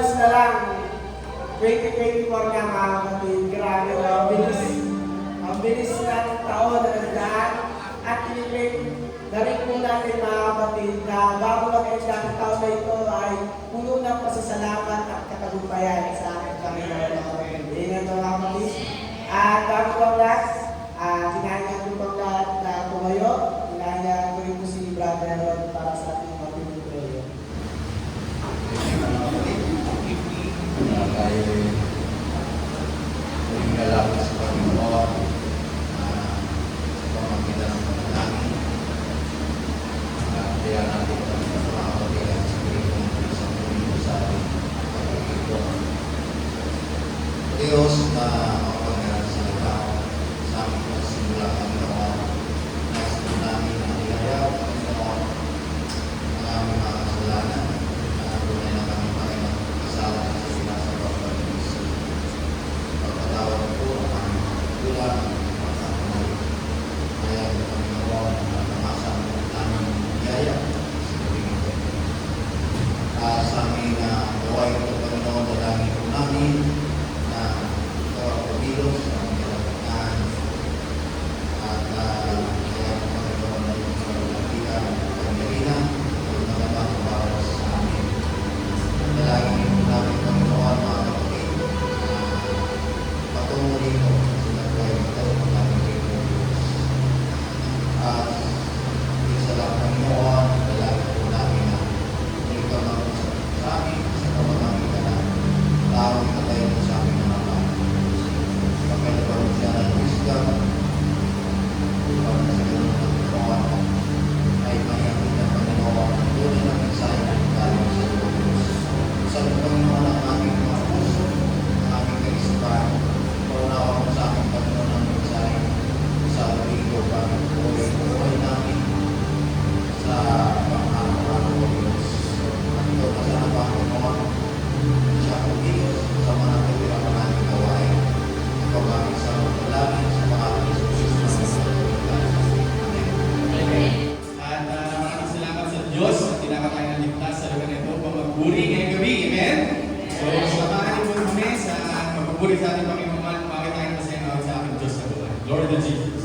months na lang, 2024 na mga kapatid. Grabe, ang bilis ng taon na nagdaan. At i-claim na rin po natin mga kapatid na bago mag-end ang taon na ito ay puno ng pasasalamat at katagumpayan sa ating Panginoon mga kapatid. Ingat mga kapatid. At bago ang lahat, kinahanglan ko pang lahat na tumayo. Kinahanglan ko rin po si Brother Ron para sa ating mapipintuloy. Tayo huling lalapit sa Panginoon sa pamagitan ng panalangin. Kaya natin ang mga kapatiran sa Pilipinas sa Pilipinas sa ating pag-ibig. Diyos na makapangyarihan sa lahat sa aming pagsimula ang Panginoon. Nais po namin ang ilayaw ang Panginoon ang aming mga kasalanan na tunay na kami Panginoon kasalanan sa sinasabang pag-ibig. Pagkatawad po ang aming pagkulang ang pagkakamay. Kaya ang Panginoon ang namasang aming biyaya sa pagibig. Sa aming gawain ng Panginoon, dalangin po namin na ikaw ang pagilos ang kailangan at kaya ang Panginoon na yung kalulakihan ang pangyaringan at nagamang para sa amin. Dalangin po namin Panginoon mga kapatid patungo rin mo sa nagawin ito ng aming Panginoon. At isa lang Panginoon, dalangin po namin na muli ka mag-usap sa amin sa pamamagitan ng tawag na tayo sa aming mga pagkailabaran siya ng wisdom upang sa ganun ng Panginoon ay mayamin ng Panginoon ang tunay na mensahe na galing sa Diyos. Sa Panginoon ang aming mga puso, ang aming kaisipan, paunawa mo sa aming Panginoon ang mensahe sa linggo para buhay namin sa pang-araw-araw ng Diyos. At ito kasama pa ang Panginoon siya po Diyos sa mga natutira ng aming gawain. Ikaw kami sa magdalangin sa mga Kristo. Amen. At maraming salamat sa Diyos at tinakatay na ligtas sa lugar nito pagpapuri ngayong gabi. Amen? So, samahan po kami sa pagpapuri sa ating Panginoon. Bakit tayo masayang sa ating Diyos sa buhay. Glory to Jesus.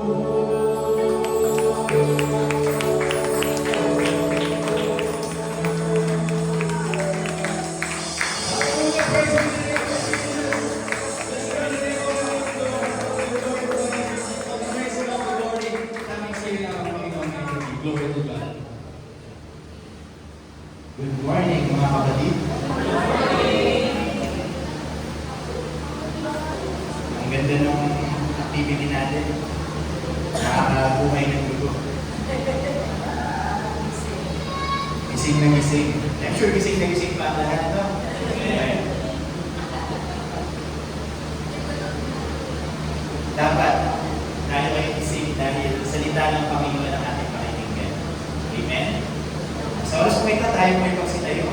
Glory to God. Good morning mga kapatid. Ang ganda ng activity natin. Nakakabuhay ng dugo. Gising na gising. I'm sure gising na gising pa ang lahat, no? Dapat tayo ay gising dahil salita ng Panginoon ang ating pakinggan. Amen? Sa oras po ito, tayo mo ipagsitayo.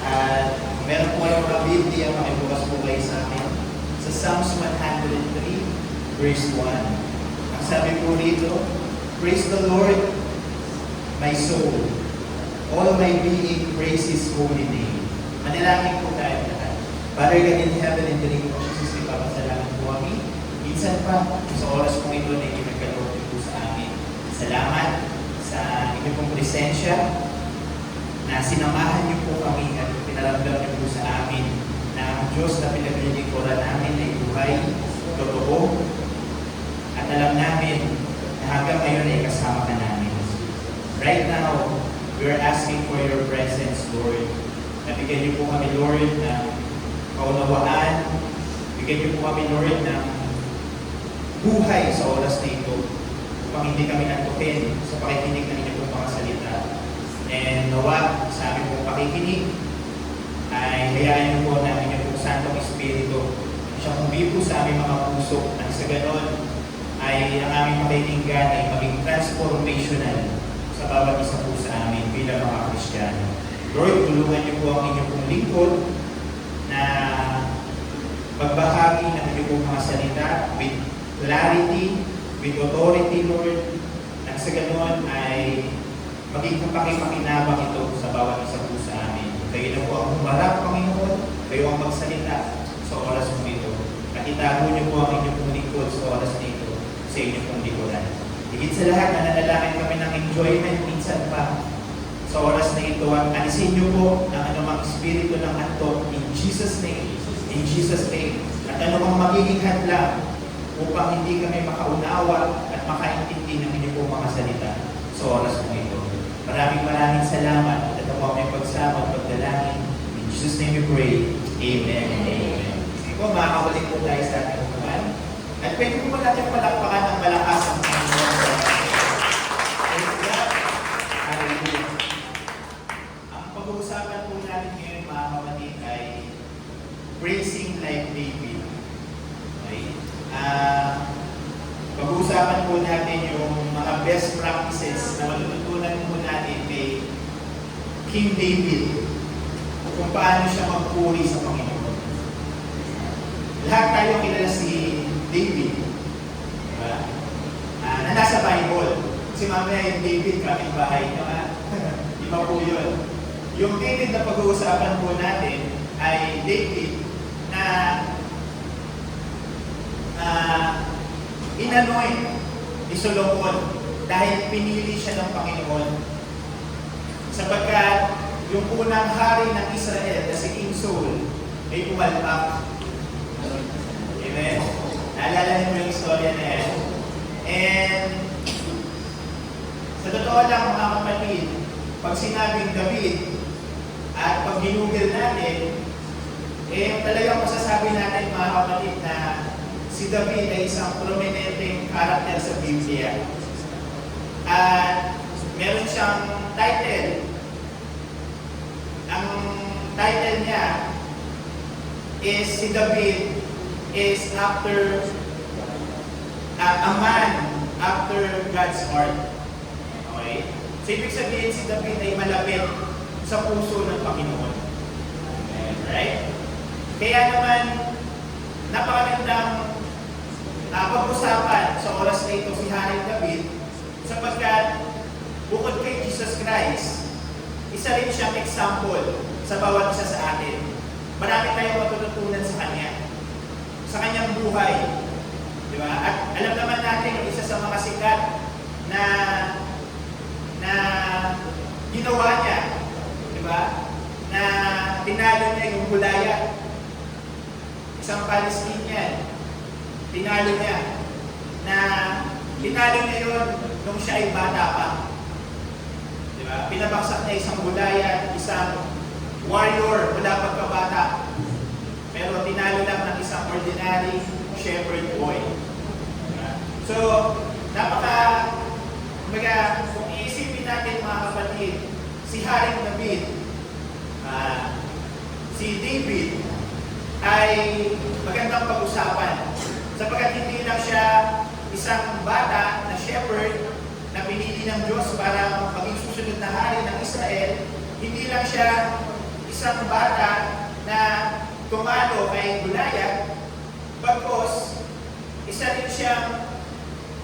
At meron po kayong mga Biblia, makibukas po kayo sa akin. Sa Psalms 103, verse 1. Ang sabi po rito, praise the Lord, my soul. All my being, praise His holy name. Manalangin po tayo lahat. Father God in heaven, in the name of Jesus, ipapasalamat po kami. Minsan pa, sa oras po ito na ikinagkaloob po sa amin. Salamat sa inyong pong presensya na sinamahan niyo po kami at pinaramdam niyo po sa amin na ang Diyos na pinaglilingkuran namin ay buhay, totoo, at alam namin na hanggang ngayon ay kasama ka namin. Right now, we are asking for your presence, Lord. Nabigyan niyo po kami, Lord, ng kaunawaan. Bigyan niyo po kami, Lord, ng buhay sa oras na ito upang hindi kami nantukin sa pakikinig ng inyong mga salita. And nawa, sa aming pong pakikinig, ay hayaan niyo po na inyong pong Santong Espiritu siya kumbi po sa aming mga puso at sa ganon ay ang aming pakikinggan ay maging transformational sa bawat isa po sa amin bilang mga Kristiyano. Lord, tulungan niyo po ang inyong pong lingkod na pagbahagi ng inyong pong mga salita with clarity, with authority, Lord, at sa ganon ay maging kapakipakinabang ito sa bawat isa po sa amin. Kayo na po ang humarap, Panginoon, kayo ang magsalita sa oras mo ito. At itago niyo po ang inyong pong lingkod sa oras na ito sa inyong pong lingkuran. Higit sa lahat, nananalangin kami ng enjoyment minsan pa sa oras na ito at alisin niyo po ang anumang espiritu ng antok in Jesus' name. In Jesus' name. At anumang magiging hadlang upang hindi kami makaunawa at makaintindi ng inyong pong mga salita sa oras mo ito. Maraming salamat at ito po ang pagsama at pagdalangin. In Jesus' name we pray. Amen and amen. Sige po, makakabalik po tayo sa ating upuan. At pwede po natin palakpakan ng malakas ang Panginoon. Praise God. Hallelujah. Ang pag-uusapan po natin ngayon, mga kapatid, ay praising like David. Okay? Pag-uusapan po natin yung mga best practices na matututunan po natin kay King David kung paano siya magpuri sa Panginoon. Lahat tayo kilala si David, diba? Na nasa Bible. Kasi mamaya yung David, kapitbahay naman. Iba po yun. Yung David na pag-uusapan po natin ay David na inanoy ni Solomon dahil pinili siya ng Panginoon. Sapagkat yung unang hari ng Israel na si King Saul ay pumalpak. Amen? Naalala niyo yung istorya na yan. And sa totoo lang mga kapatid, pag sinabing David at pag ginugil natin, talagang masasabi natin mga kapatid na si David ay isang prominenteng karakter sa Biblia. At meron siyang title. Ang title niya is si David is after a man after God's heart. Okay? So ibig sabihin si David ay malapit sa puso ng Panginoon. Right? Kaya naman napakagandang pag-usapan sa oras na ito si Haring David sapagkat bukod kay Jesus Christ, isa rin siyang example sa bawat isa sa atin. Marami tayong matututunan sa Kanya. Sa Kanyang buhay. Di ba? At alam naman natin yung isa sa mga sikat na ginawa niya, di ba? Na tinalo niya yung Goliath. Isang Palestinian, tinalo niya. Na tinalo niya yun nung siya ay bata pa. Di ba? Pinabaksak niya isang Goliath, isang warrior mula pagkabata. Pero tinalo lang ng isang ordinary shepherd boy. So, kung iisipin natin mga kapatid, si Haring David, si David, ay magandang pag-usapan. Sapagkat hindi lang siya isang bata na shepherd na pinili ng Diyos para maging susunod na hari ng Israel, hindi lang siya isang bata na tumalo kay Goliath, bagkos isa rin siyang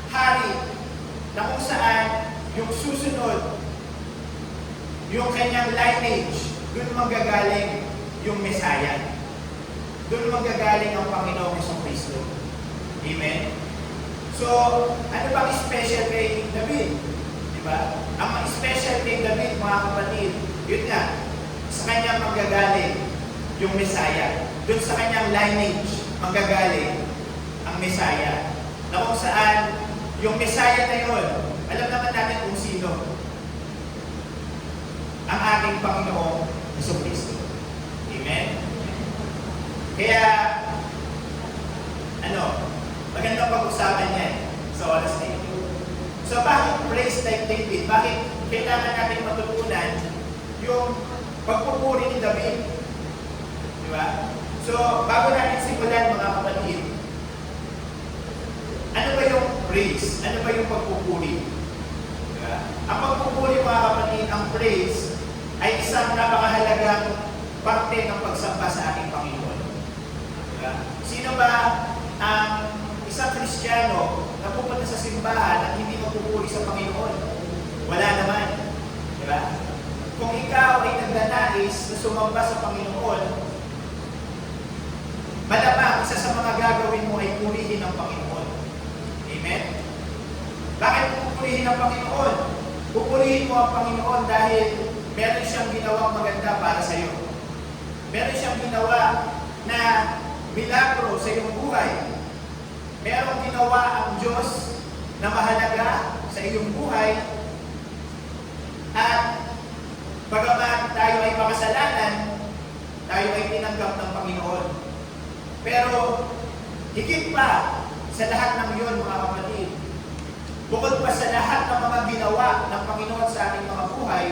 hari na kung saan yung susunod, yung kanyang lineage, doon manggagaling yung Messiah. Doon manggagaling ang Panginoong Jesucristo. Amen? So, ano bang special kay David? Diba? Ang special kay David, mga kapatid, yun nga, sa kanyang manggagaling yung Messiah. Doon sa kanyang lineage, manggagaling ang Messiah. Na kung saan, yung Messiah na yun, alam naman natin kung sino. Ang ating Panginoong Jesucristo. Amen? Kaya, magandang pag-usapan yan sa oras na ito. So, bakit praise like David? Bakit kailangan natin matutunan yung pagpupuri ni David? Diba? So, bago natin simulan mga kapatid, ano ba yung praise? Ano ba yung pagpupuri? Diba? Ang pagpupuri mga kapatid, ang praise, ay isang napakahalagang parte ng pagsamba sa ating Panginoon. Diba? Sino ba ang isang Kristiyano na pupunta sa simbahan at hindi magpupuri sa Panginoon? Wala naman. Diba? Kung ikaw ay nagnanais na sumamba sa Panginoon, malamang isa sa mga gagawin mo ay purihin ang Panginoon. Amen? Bakit pupurihin ang Panginoon? Pupurihin mo ang Panginoon dahil meron siyang ginawang maganda para sa iyo. Meron siyang ginawa na milagro sa iyong buhay. Meron ginawa ang Diyos na mahalaga sa iyong buhay. At bagamat tayo ay makasalanan, tayo ay tinanggap ng Panginoon. Pero higit pa sa lahat ng iyon, mga kapatid, bukod pa sa lahat ng mga ginawa ng Panginoon sa ating mga buhay,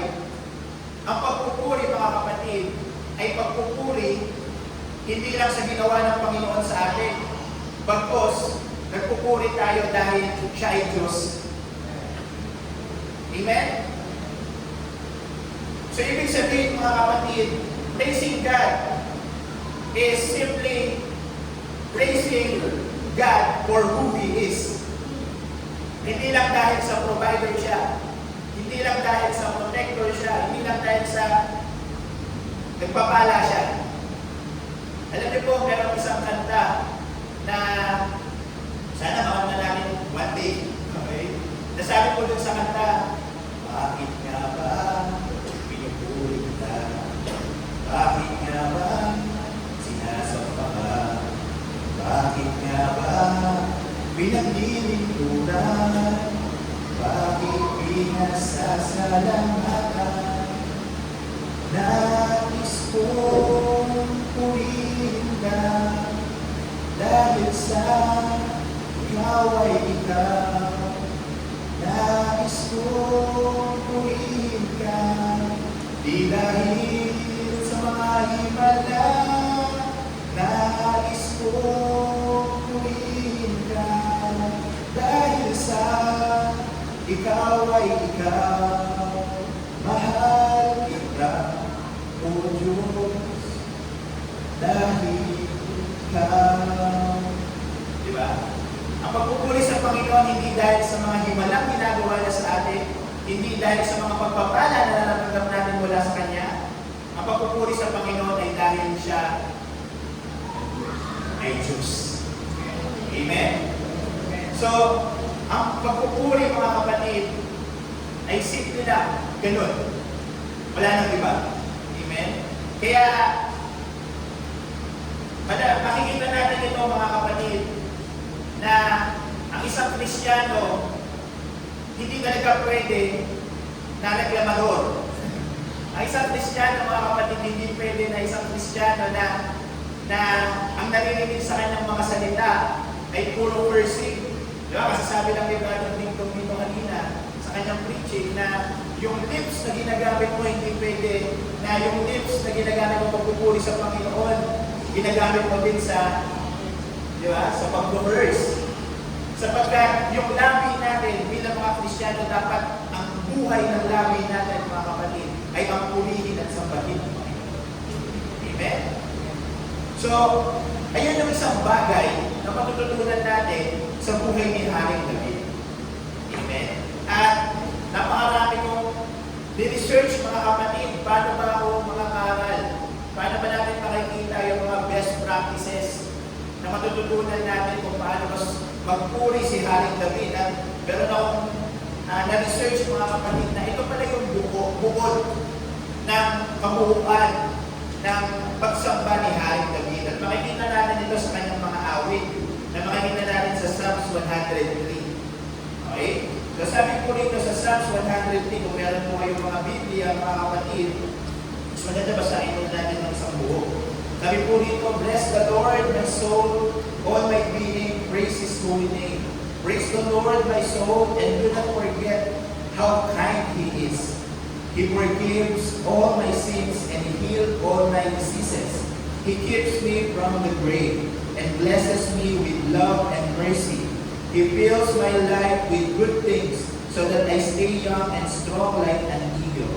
ang pagpupuri, mga kapatid, ay pagpupuri hindi lang sa ginawa ng Panginoon sa atin. Bagkos, nagpupuri tayo dahil siya ay Diyos. Amen? So, ibig sabihin, mga kapatid, praising God is simply praising God for who He is. Hindi lang dahil sa provider siya, hindi lang dahil sa protector siya, hindi lang dahil sa nagpapala siya. Alam niyo po, meron isang kanta na sana makanta namin one day. Okay? Nasabi po dun sa kanta, bakit nga ba pinupuri kita? Bakit nga ba sinasamba ka? Bakit nga ba pinaglilingkuran? Bakit pinasasalamatan? Nais kong purihin ka dahil sa ikaw ay ikaw. Nais kong purihin ka di dahil sa mga himala. Nais kong purihin ka dahil sa ikaw ay ikaw. Mahal kita, O Diyos, dahil ikaw. Diba? Ang pagpupuri sa Panginoon hindi dahil sa mga himalang ginagawa niya sa atin, hindi dahil sa mga pagpapala na nararamdaman natin mula sa Kanya. Ang pagpupuri sa Panginoon ay dahil siya ay Diyos. Amen? So, ang pagpupuri mga kapatid ay simple lang. Ganun. Wala nang iba. Amen? Kaya, makikita natin ito mga kapatid na ang isang Kristiyano hindi talaga pwede na reklamador. Ang isang Kristiyano mga kapatid hindi pwede na isang Kristiyano na ang naririnig sa kanyang mga salita ay puro cursing. Diba? Kasi sabi lang ni Brother Dingdong dito kanina sa kanyang preaching na yung lips na ginagamit mo hindi pwede na yung lips na ginagamit mo pagpupuri sa Panginoon ginagamit mo din sa sa pag-verse. Sapagkat yung labi natin bilang mga Kristiyano dapat ang buhay ng labi natin mga kapatid ay ang purihin at sambahin ng Panginoon. Amen? So, ayun yung isang bagay na matututunan natin sa buhay ni Haring David. Amen? At napakarami kong di-research mga kapatid, paano ba ako makakaral? Paano ba natin makikita yung mga best practices na matututunan natin kung paano mas magpuri si Haring David? At meron akong na-research mga kapatid na ito pala yung bukod ng kabuuan ng pagsamba ni Haring David. At makikita natin ito sa kanyang mga awit na makikita natin sa Psalms 103. Okay? So sabi po rito sa Psalms 103, kung meron po kayong mga Biblia, mga kapatid, mas maganda basahin mo natin ng isang buo. Sabi po rito, bless the Lord, my soul, all my being, praise His holy name. Praise the Lord, my soul, and do not forget how kind He is. He forgives all my sins and heals all my diseases. He keeps me from the grave and blesses me with love and mercy. He fills my life with good things so that I stay young and strong like an eagle.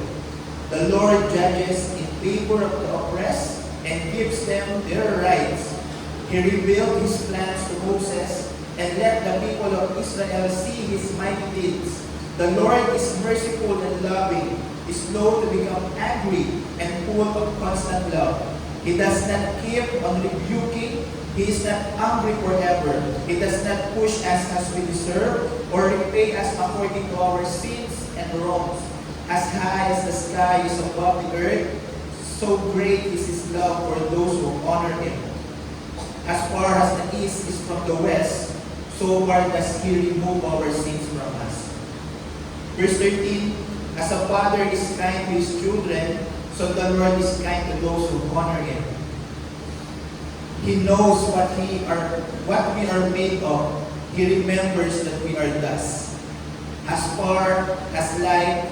The Lord judges in favor of the oppressed and gives them their rights. He revealed His plans to Moses and let the people of Israel see His mighty deeds. The Lord is merciful and loving, is slow to become angry, and full of constant love. He does not keep on rebuking. He is not angry forever. He does not push us as we deserve or repay us according to our sins and wrongs. As high as the sky is above the earth, so great is His love for those who honor Him. As far as the east is from the west, so far does He remove our sins from us. Verse 13, as a father is kind to his children, so the Lord is kind to those who honor Him. He knows what we are made of. He remembers that we are dust. As far as life,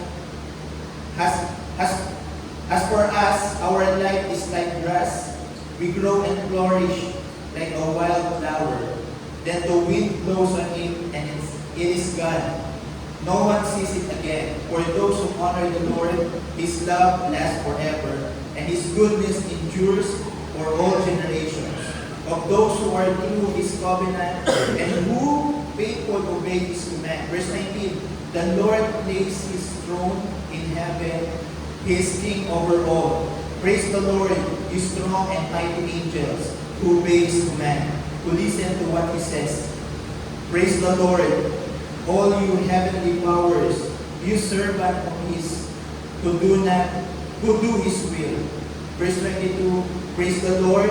as for us, our life is like grass. We grow and flourish like a wild flower. Then the wind blows on it, and it is gone. No one sees it again. For those who honor the Lord, His love lasts forever, and His goodness endures for all generations. Of those who are true His covenant, and who faithful obey His command. Verse 19, the Lord placed His throne in heaven. He is King over all. Praise the Lord, you strong and mighty angels, who obey His command, who listen to what He says. Praise the Lord, all you heavenly powers, you servant of His, who do His will. Verse 22, praise the Lord,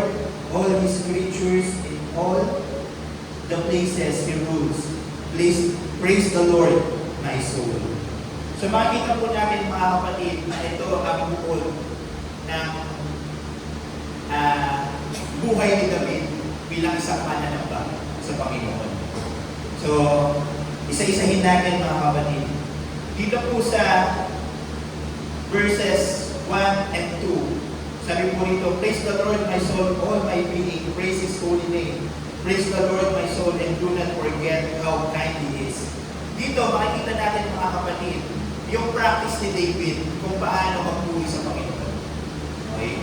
all His creatures in all the places He rules. Praise the Lord, my soul. So makikita po natin mga kapatid na ito ang bukod ng buhay ni David bilang isang mananamba sa Panginoon. So, isa-isahin natin mga kapatid. Dito po sa verses 1 and 2, sabi po rito, praise the Lord my soul, all my being, praise His holy name. Praise the Lord my soul, and do not forget how kind He is. Dito, makikita natin mga kapatid, yung practice ni David kung paano magpuri sa Panginoon. Okay?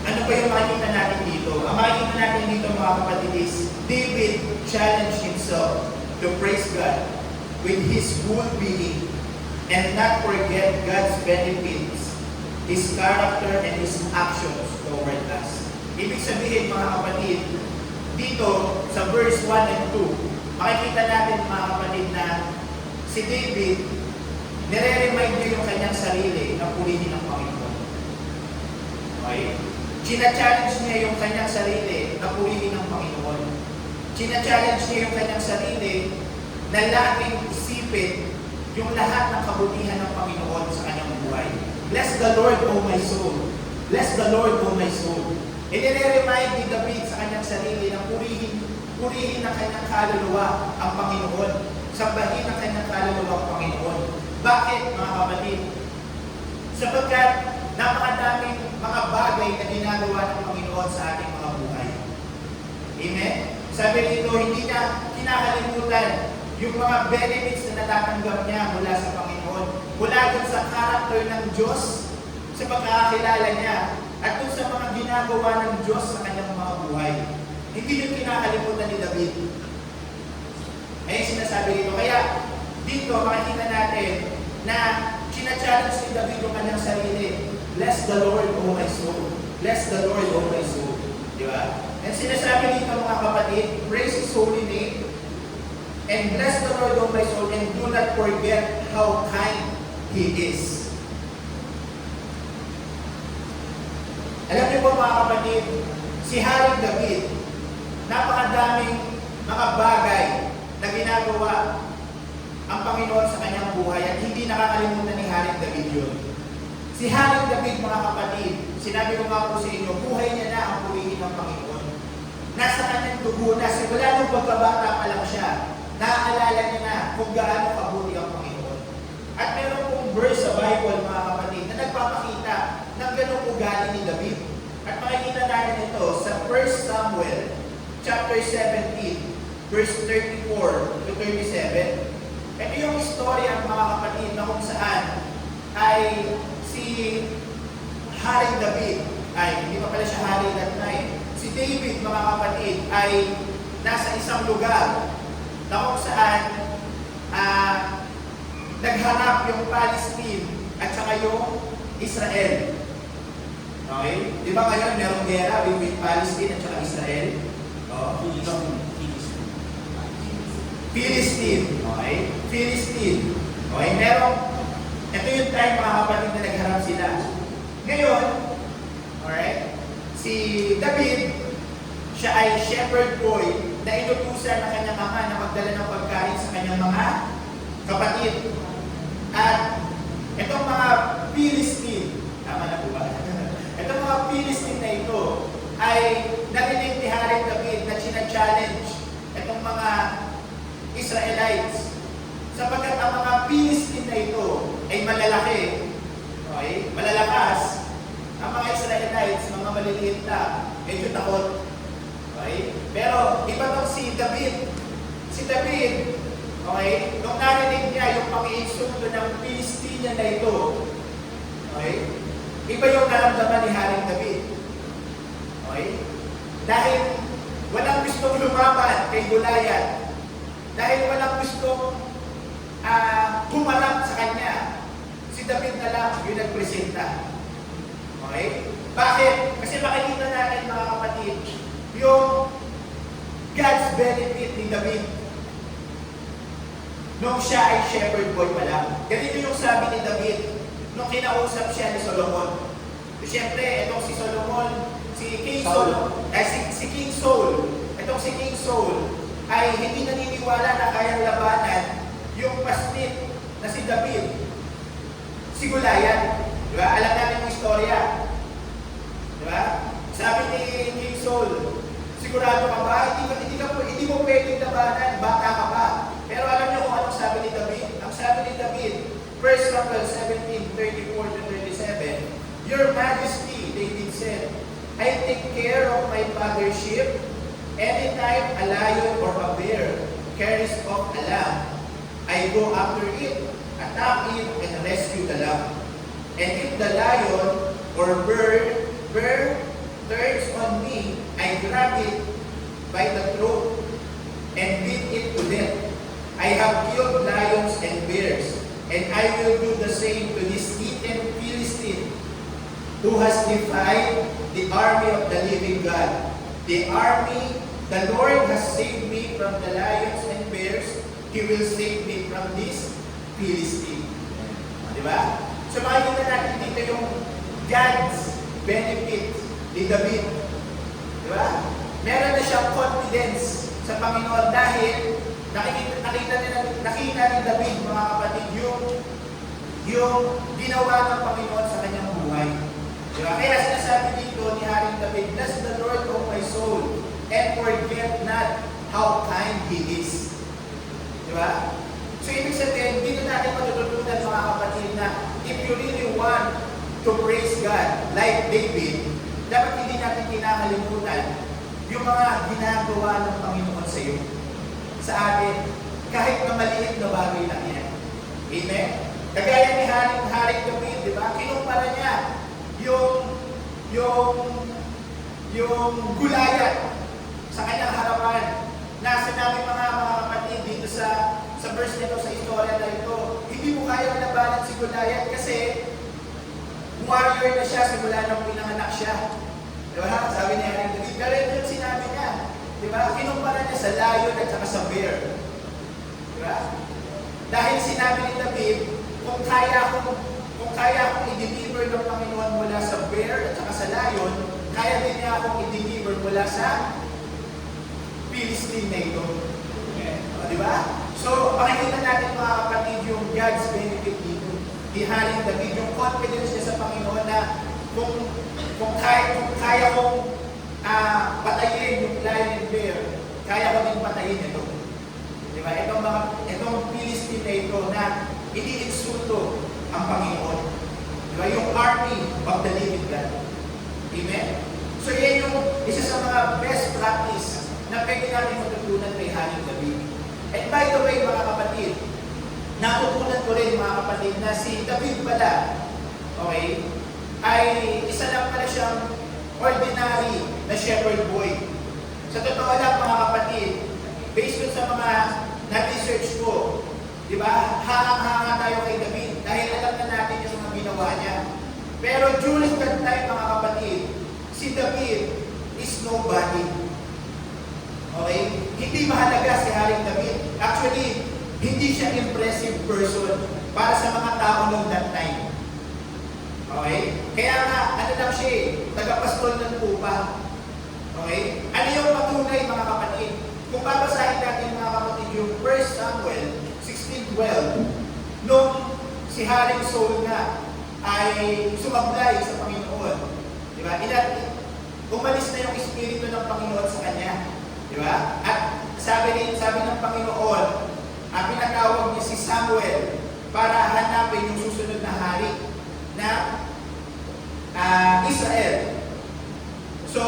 Ano ba yung makikita natin dito? Ang makikita natin dito mga kapatid is, David challenged himself to praise God with his whole being and not forget God's benefits, His character, and His actions toward us. Ibig sabihin mga kapatid, dito sa verse 1 and 2, makikita natin mga kapatid na si David, nire-remind niya yung kanyang sarili na purihin ng Panginoon. Okay? China-challenge niya yung kanyang sarili na purihin ng Panginoon. China-challenge niya yung kanyang sarili na laging isipin yung lahat ng kabutihan ng Panginoon sa kanyang buhay. Bless the Lord, O my soul. Bless the Lord, O my soul. E nire-remind ni David sa kanyang sarili na purihin ng kanyang kaluluwa ang Panginoon. Sambahin ng kanyang kaluluwa ang Panginoon. Bakit, mga kapatid? Sapagkat napakadaming mga bagay na ginagawa ng Panginoon sa ating mga buhay. Amen? Sabi rito, hindi niya kinakalimutan yung mga benefits na natatanggap niya mula sa Panginoon. Mula dun sa character ng Diyos, sa pagkakakilala niya, at dun sa mga ginagawa ng Diyos sa kanyang mga buhay. Hindi yung kinakalimutan ni David. Ayun sinasabi rito. Kaya dito makikita natin na china-challenge ni David yung kanyang sarili. Bless the Lord, O my soul. Bless the Lord, O my soul. Di ba? And sinasabi dito mga kapatid, praise His holy name, and bless the Lord, O my soul, and do not forget how kind He is. Alam niyo po mga kapatid, si Haring David, napakadaming mga bagay na ginagawa ang Panginoon sa kanyang buhay at hindi nakakalimutan ni Haring David yun. Si Haring David, mga kapatid, sinabi ko nga po sa inyo, buhay niya na ang purihin ng Panginoon. Nasa kanyang dugo na, simula nung pagkabata pa lang siya, naaalala niya na kung gaano kabuti ang Panginoon. At meron pong verse sa Bible, mga kapatid, na nagpapakita ng ganong ugali ni David. At makikita natin ito sa 1 Samuel chapter 17, verse 34 to 37. Ito yung istorya, mga kapatid, na kung saan ay si Haring David, hindi pa pala siya hari that time, si David, mga kapatid, ay nasa isang lugar na kung saan naghanap yung Palestine at saka yung Israel. Okay? Di ba ngayon merong gera between Palestine at saka Israel? Philistine. Okay? Philistine. Okay? Ito yung time, mga kapatid, na nagharap sila. Ngayon, alright, si David, siya ay shepherd boy na inutusan ng kanyang ama na magdala ng pagkain sa kanyang mga kapatid. At itong mga Philistine, tama na po ba? Itong mga Philistine na ito ay narinig ni Haring David na china-challenge itong mga Israelites. Sapagkat ang mga Philistine na ito ay malalaki, okay? Malalakas. Ang mga Israelites, mga maliliit na, medyo takot. Okay? Pero iba tong si David. Si David, okay, nung narinig niya yung pang-iinsulto ng Philistine na ito, okay, iba yung naramdaman ni Haring David. Okay? Dahil walang gustong lumaban kay Goliath. Dahil walang gustong humarap sa kanya, si David na lang yung nagpresenta. Okay? Bakit? Kasi makikita natin, mga kapatid, yung God's benefit ni David nung siya ay shepherd boy pa lang. Ganito yung sabi ni David nung kinausap siya ni Solomon. Siyempre, itong si Solomon, si King Saul, itong si King Saul ay hindi naniniwala na kayang labanan yung pastit na si David, si Goliath. Diba? Alam natin yung istorya. Diba? Sabi ni King Saul, sigurado ka ba? Hindi mo pwedeng labanan, bata ka pa. Pero alam niyo kung anong sabi ni David? Ang sabi ni David, 1 Samuel 17, 34 to 37, Your Majesty, David said, I take care of my father's sheep. Anytime a lion or a bear carries off a lamb, I go after it, attack it, and rescue the lamb. And if the lion or bear turns on me, I grab it by the throat and beat it to death. I have killed lions and bears, and I will do the same to this heathen Philistine who has defied the army of the living God, the army The Lord has saved me from the lions and bears. He will save me from this Philistine. Di ba? So makikita natin dito yung God's benefit ni David. Di ba? Meron na siyang confidence sa Panginoon dahil nakita ni David, mga kapatid, yung ginawa ng Panginoon sa kanyang buhay. Di ba? Kaya sinasabi dito ni Haring David, bless the Lord, O my soul, and forget not how kind He is. Di ba? So, ibig sabihin, dito natin matututunan, mga kapatid, na if you really want to praise God like David, dapat hindi natin kinakalimutan yung mga ginagawa ng Panginoon sa iyo, sa atin, kahit na maliit na bagay lang yan. Amen? Kagaya ni Haring David, di ba? Kinumpara niya yung Goliath sa kanyang harapan, na sinabi mga kapatid dito sa verse nito, sa istorya na ito, hindi mo kaya labanan si Goliath kasi warrior na siya simula nang pinanganak siya. Di ba? Sabi niya Haring David, pero ito yung sinabi niya. Di ba? Kinumpara niya sa lion at saka sa bear. Di ba? Dahil sinabi ni David, kung kaya akong i-deliver ng Panginoon mula sa bear at saka sa lion, kaya din niya akong i-deliver mula sa Philistine na ito. Di ba? So, makikita natin, mga kapatid, yung God's benefit dito. Di Haring David, yung confidence niya sa Panginoon na kung kaya kong patayin yung lion and bear, kaya ko din patayin ito. Di ba? Itong Philistine na ito na iniinsulto ang Panginoon. Di ba? Yung army of the living God. Amen? So, yan yung isa sa mga best practice na pwede natin matutunan kay Haring David. And by the way, mga kapatid, natutunan ko rin, mga kapatid, na si David pala, okay, ay isa lang pala siyang ordinary na shepherd boy. Sa totoo lang, mga kapatid, based on sa mga na-research ko, di ba, hangang-hanga tayo kay David dahil alam na natin yung mga ginawa niya. Pero during that time, mga kapatid, si David is nobody. Okay? Hindi mahalaga si Haring David. Actually, hindi siya impressive person para sa mga tao noong that time. Okay? Kaya nga, ano lang siya eh, tagapastol ng pupa. Okay? Ano yung patunay, mga kapatid? Kung babasahin natin, mga kapatid, yung 1 Samuel 16:12, nung si Haring Saul nga ay sumablay sa Panginoon. Di ba? Umalis na yung Espiritu ng Panginoon sa kanya. Di ba? At sabi ng Panginoon, pinatawag niya si Samuel para hanapin yung susunod na hari na Israel. So,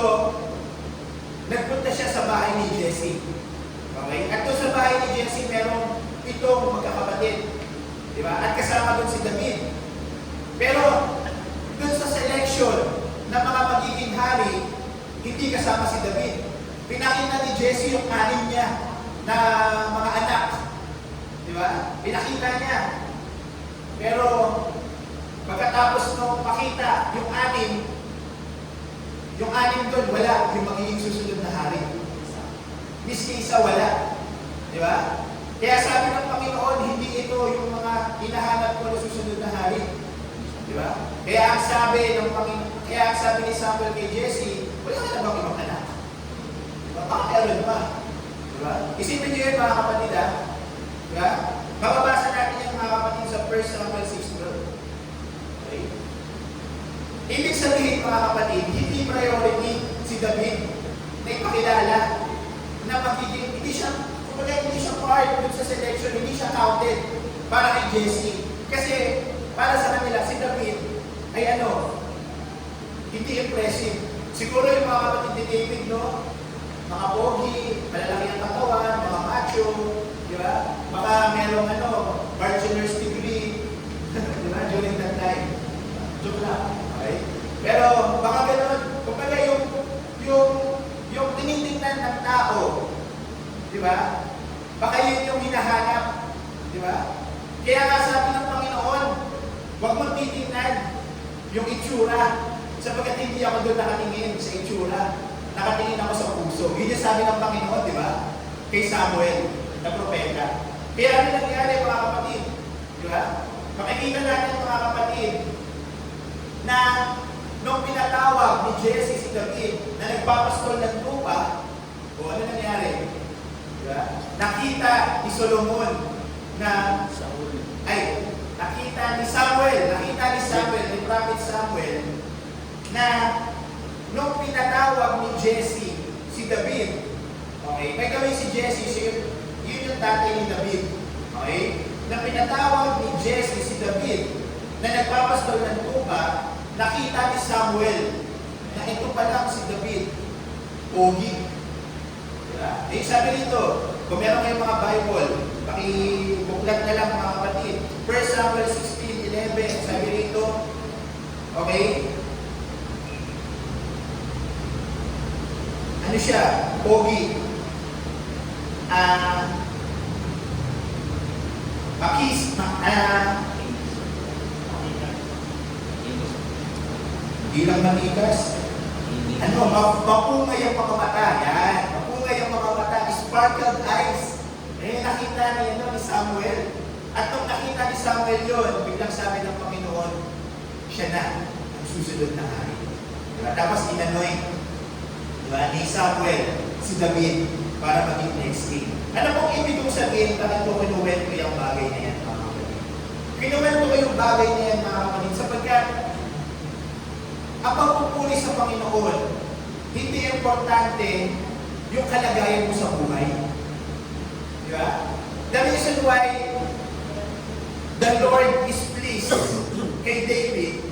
nagpunta siya sa bahay ni Jesse. Okay? At doon sa bahay ni Jesse, merong 7 magkakapatid. Di ba? At kasama doon si David. Pero, doon sa selection ng mga magiging hari, hindi kasama si David. Pinakita ni Jesse yung 6 niya na mga anak. Di ba? Pinakita niya. Pero, pagkatapos nung makita yung 6 doon, wala yung magiging susunod na hari. Miski isa wala. Di ba? Kaya sabi ng Panginoon, hindi ito yung mga hinahanap ko na susunod na hari. Di ba? Kaya ang sabi ni Samuel kay Jesse, wala ka na bang ibang anak? Baka meron pa. Diba? Isipin niyo yun, mga kapatid, ha? Diba? Mababasa natin yung mga kapatid sa 1 Samuel 6:12. Okay? Ibig sabihin, mga kapatid, hindi priority si David na ipakilala na hindi siya part dun sa selection, hindi siya counted para kay Jesse. Kasi, para sa kanila, si David ay hindi impressive. Siguro yung mga kapatid ni David, no? Mga pogi, malalaki ang katawan, mga macho, di ba? Baka merong bachelor's degree, di ba? During that time. Joke lang. Okay? Pero baka gano'n, kumbaga yung tinitingnan ng tao, di ba? Baka yun yung hinahanap, di ba? Kaya nga sabi ng Panginoon, huwag mong titingnan yung itsura, sapagkat hindi ako doon nakatingin sa itsura. nakatingin ako sa puso. Yun yung sabi ng Panginoon, di ba? Kay Samuel, na propeta. Kaya ano nangyari mga kapatid? Di ba? Makikita natin mga kapatid na nung pinatawag ni Jesse si David na nagpapastol ng lupa, o ano nangyari? Diba? Nakita ni Solomon na nakita ni Samuel, ni Prophet Samuel na nung pinatawag ni Jesse si David, okay, may gawin si Jesse, yun yung tatay ni David, okay, na pinatawag ni Jesse si David na nagpapastol ng lupa, nakita ni Samuel na ito pa lang si David, pogi. Diba? Eh, sabi dito, kung meron kayong mga Bible, pakibuklat na lang mga kapatid. 1 Samuel 16:11, sabi dito, okay? Ano siya? Pogi. Hindi lang manikas. Mapungay ang mga mata. Yan. Mapungay ang mga mata. Sparkled eyes. Eh, nakita ni Samuel. At nung nakita ni Samuel yun, biglang sabi ng Panginoon, siya na ang susunod na hari. Diba? Tapos inanoy, diba, ni Samuel si David para maging next king. Ano pong ibig kong sabihin, bakit ko kinuwento ko yung bagay na yan, mga kapatid? Kinuwento ko yung bagay na yan, mga kapatid, sapagkat ang pagpupuli sa Panginoon, hindi importante yung kalagayan mo sa buhay. Diba? The reason why the Lord is pleased kay David,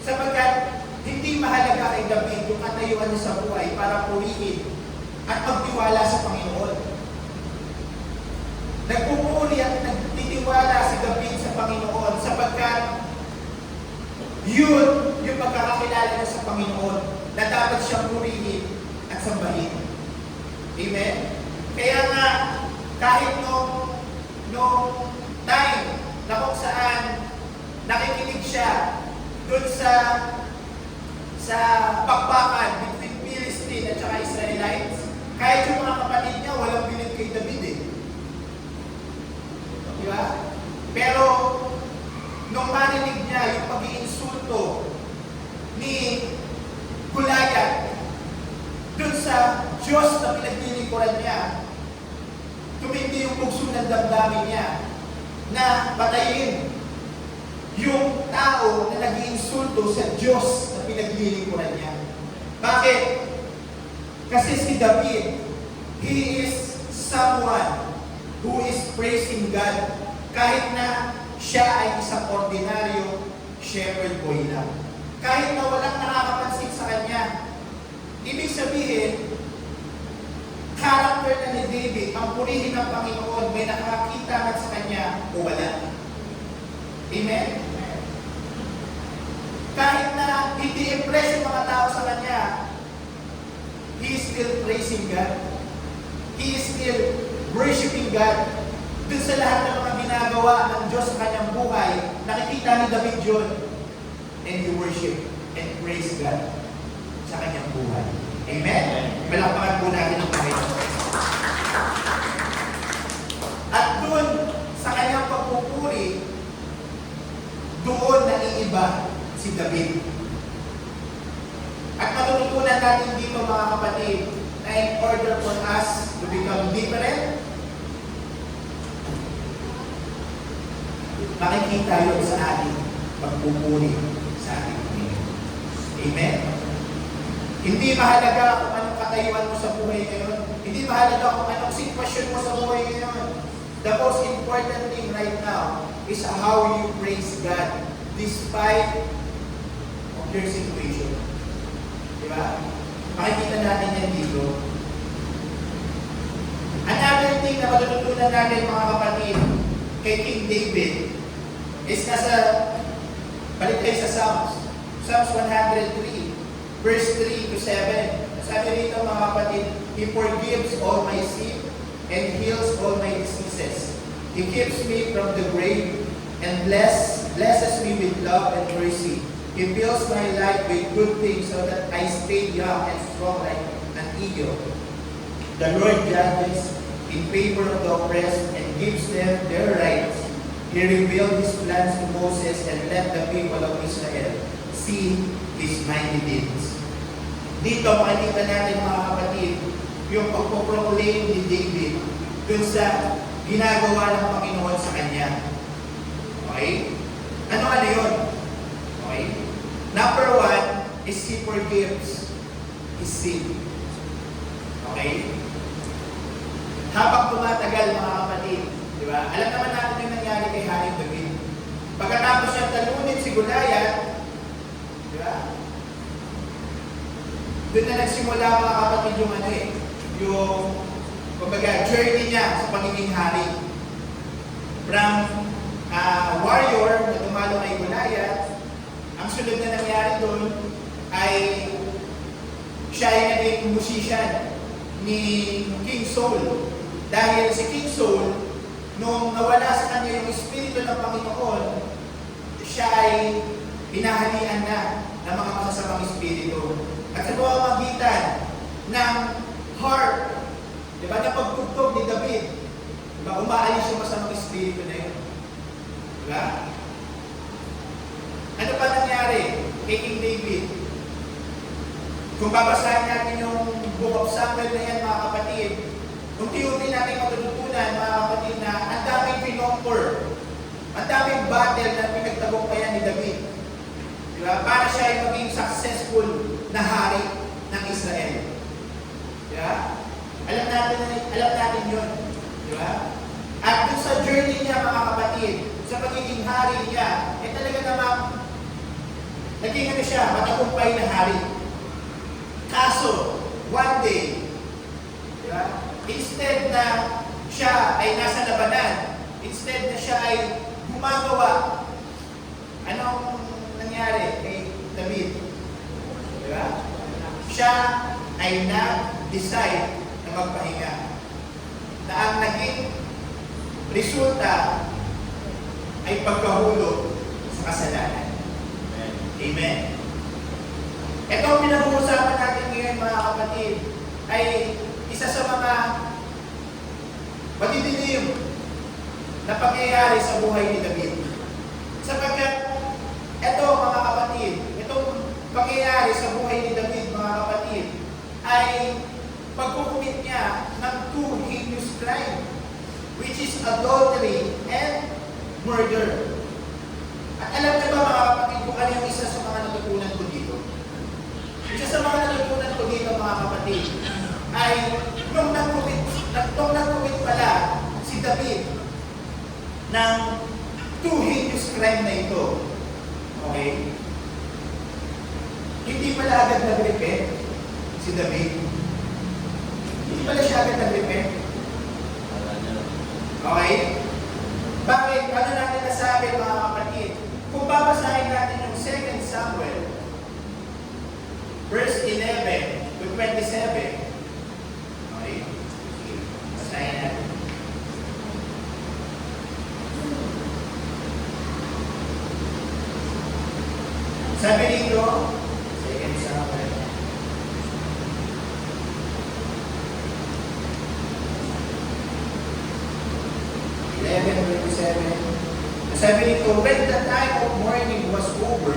sapagkat hindi mahalaga kay David yung katayuan niya sa buhay para purihin at magtiwala sa Panginoon. Nagpupuri at nagtitiwala si David sa Panginoon sapagkat yun yung pagkakakilala niya sa Panginoon na dapat siyang purihin at sambahin. Amen? Kaya nga, kahit nung time na kung saan nakikinig siya dun sa bakbakan between Philistine at saka Israelites, kahit yung mga kapatid niya walang bilid kay David eh. Diba? Pero nung marinig niya yung pag-iinsulto ni Goliath dun sa Diyos na pinaglilingkuran niya, tumindi yung bugso ng damdamin niya na patayin yung tao na nag-iinsulto sa Diyos na pinaglilingkuran niya. Bakit? Kasi si David, he is someone who is praising God kahit na siya ay isang ordinaryo shepherd boy lang. Kahit na walang nakakapansin sa kanya. Ibig sabihin, character na ni David, ang purihin ng Panginoon, may nakakita man sa kanya o wala. Amen? Kahit na hindi impress yung mga tao sa kanya, he is still praising God. He is still worshiping God. Dun sa lahat ng mga ginagawa ng Diyos sa kanyang buhay, nakikita ni David yun. And he worship and praise God sa kanyang buhay. Amen? Palakpakan po natin ang Panginoon. At doon, sa kanyang pagpupuri, doon naiiba si David. At matututunan natin dito mga kapatid, na in order for us to become different, makikita yun sa ating pagpupuri sa ating Panginoon. Amen? Hindi mahalaga kung anong katayuan mo sa buhay ngayon. Hindi mahalaga kung anong sitwasyon mo sa buhay ngayon. The most important thing right now is how you praise God despite of your situation. Diba? Makikita natin yan dito. Another thing na matututunan natin mga kapatid kay King David is balik tayo sa Psalms. Psalms 103, verse 3 to 7. Sabi rito mga kapatid, He forgives all my sin and heals all my diseases. He keeps me from the grave and blesses me with love and mercy. He fills my life with good things so that I stay young and strong like an Iyo. The Lord judges in favor of the oppressed and gives them their rights. He revealed his plans to Moses and let the people of Israel see his mighty deeds. Dito makikita natin mga kapatid, yung pagpoproclaim ni David dun sa ginagawa ng Panginoon sa kanya. Okay? Ano yun? Okay? Number one is he forgives his sin. Okay? Habang tumatagal mga kapatid, di ba? Alam naman natin yung nangyari kay Haring David. Pagkatapos siya talunin si Goliath, di ba? Doon na nagsimula mga kapatid yung yung kumbaga, journey niya sa pagiging hari. From warrior na dumalo kay Goliath, ang sunod na nangyari doon ay siya ay naging musician ni King Saul. Dahil si King Saul, nung nawala sa kanya yung Espiritu ng Panginoon, siya ay pinahalian na ng mga masasamang Espiritu. At sa pamamagitan ng harp, di ba, na pagtugtog ni David, di ba, umaalis yung masamang Espiritu na yun. Di ba? Ano pa nangyari kay King David? Kung babasahin natin yung Book of Samuel na yan mga kapatid, unti-unti natin matututunan mga kapatid na ang daming pinongkor, ang daming battle na pinagtagumpayan ni David. Diba? Para siya ay maging successful na hari ng Israel. Diba? Alam natin yun. Diba? At dun sa journey niya mga kapatid, sa pagiging hari niya, talaga namang naging siya, matagumpay na hari. Kaso, one day, diba? Instead na siya ay nasa labanan, instead na siya ay gumagawa, anong nangyari kay David? Diba? Siya ay nag-decide na magpahinga. Na ang naging resulta ay pagkahulog sa kasalanan. Amen. Ito ang pinag-uusapan natin ngayon mga kapatid ay isa sa mga madidilim na pangyayari sa buhay ni David. Sapagkat ito mga kapatid, itong pangyayari sa buhay ni David mga kapatid ay pagkukumit niya ng two heinous crime, which is adultery and murder. At alam niyo ba mga kapatid kung ano yung isa sa mga natutunan ko dito? Isa sa mga natutunan ko dito mga kapatid ay nung nagkumit pala si David ng two heinous crime na ito. Okay? Hindi pala agad nag-repent si David. Hindi pala siya agad nag-repent. Okay? Bakit? Ano natin nasabi mga kapatid? Kung babasahin natin yung 2 Samuel verse 11 to 27. Okay? Basahin natin. Sabi dito, 2 Samuel. Sabi nito, when the time of mourning was over,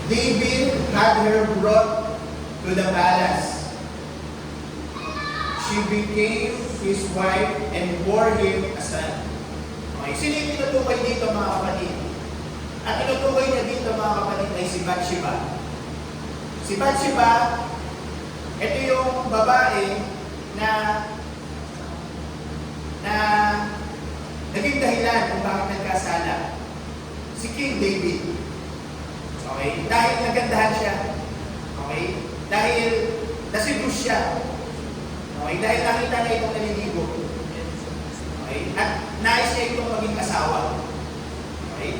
David had her brought to the palace. She became his wife and bore him a son. Okay. Sino yung tinutukoy dito mga kapatid? At tinutukoy niya dito mga kapatid ay si Bathsheba. Si Bathsheba, ito yung babae na naging dahilan kung bakit nagkasala si King David. Okay? Dahil nagandahan siya. Okay? Dahil naseduce siya. Okay? Dahil nakita niya itong naliligo. Okay? At nais niya itong maging asawa. Okay?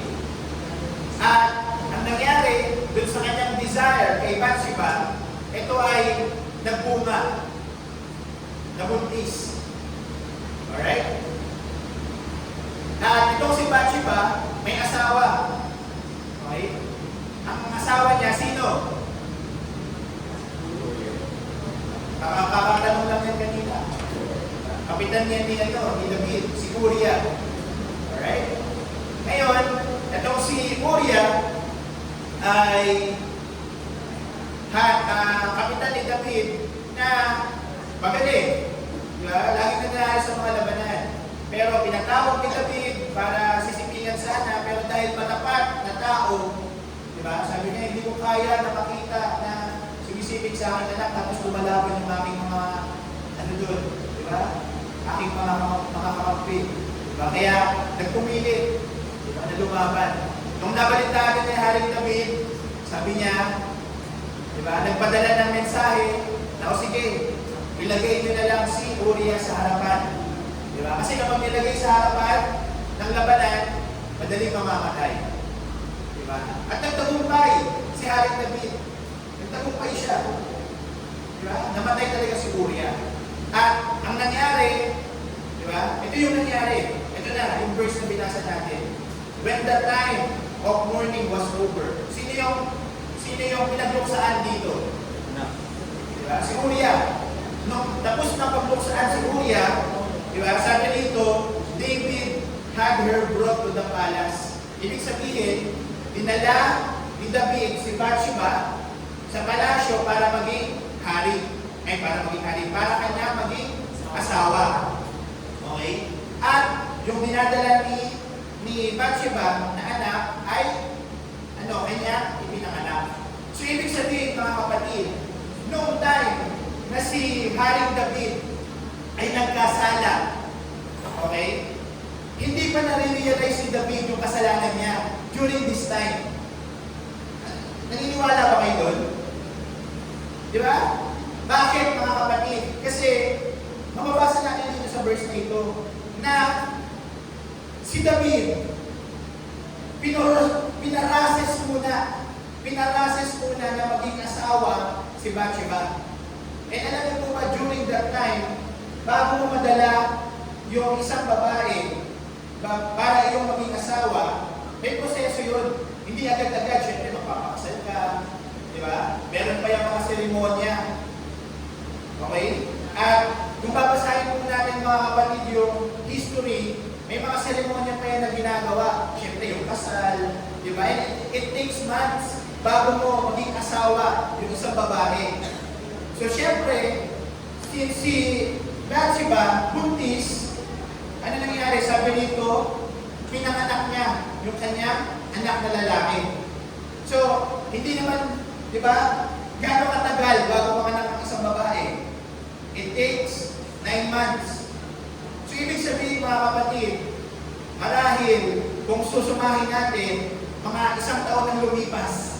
At ang nangyari dun sa kanyang desire kay Bathsheba, ito ay nagbunga. Nabuntis. Alright? At itong si Bathsheba, may asawa. Okay? Ang asawa niya, si Kapitan niya ni David, si Uriah. Alright? Ngayon, itong si Uriah ay kapitan ni David na magaling. Diba? Lagi nangyayari sa mga labanan. Pero pinatawag ni David para sisipingan sana, pero dahil matapat na tao, diba? Sabi niya, hindi ko kaya na makita na sumisipig sa akin anak, tapos lumalaban yung aking mga doon, diba? Aking mga kampi. Diba? Kaya nagpumili, diba? Na lumaban. Nung nabalitaan ni Haring David, sabi niya, diba? Nagpadala ng mensahe na, o sige, ilagay niyo na lang si Uriah sa harapan. Diba? Kasi kapag nilagay sa harapan ng labanan, madaling mamamatay. Diba? At nagtagumpay si Haring David. Nagtagumpay siya. Diba? Namatay talaga si Uriah. At ang nangyari, diba? Ito yung nangyari. Ito na, yung verse na binasa natin. When the time of mourning was over. Sino yung pinagluksaan dito? Diba? Si Uriah. Nung tapos na pagluksaan si Uriah, diba? Sabi dito, David had her brought to the palace. Ibig sabihin, dinala ni David si Bathsheba sa palasyo para maging hari. Para kanya maging asawa. Okay? At yung dinadala ni Bathsheba na anak ay kanya ipinanganak. So ibig sabihin mga kapatid, noong time na si Haring David ay nagkasala, okay? Hindi pa nare-realize si David yung kasalanan niya during this time. Naniniwala ba kayo doon? Di ba? Bakit mga kapatid? Kasi mababasa natin dito sa verse na ito na si David pinarases muna na maging asawa si Bathsheba. Alam niyo po ba, during that time, bago mo madala yung isang babae para yung maging asawa, may proseso yun. Hindi agad-agad, syempre magpapakasal ka, di ba? Meron pa yung mga seremonya. Okay? At kung babasahin po natin mga kapatid yung history, may mga seremonya pa yan na ginagawa. Syempre yung kasal, di ba? And it takes months bago mo maging asawa yung isang babae. So, syempre, si Bathsheba, buntis, ano nangyari? Sabi dito, pinanganak niya yung kanyang anak na lalaki. So, hindi naman, di ba, gano'ng katagal bago manganak ang isang babae? It takes 9 months. So, ibig sabihin mga kapatid, marahil kung susumahin natin, mga 1 taon ang lumipas.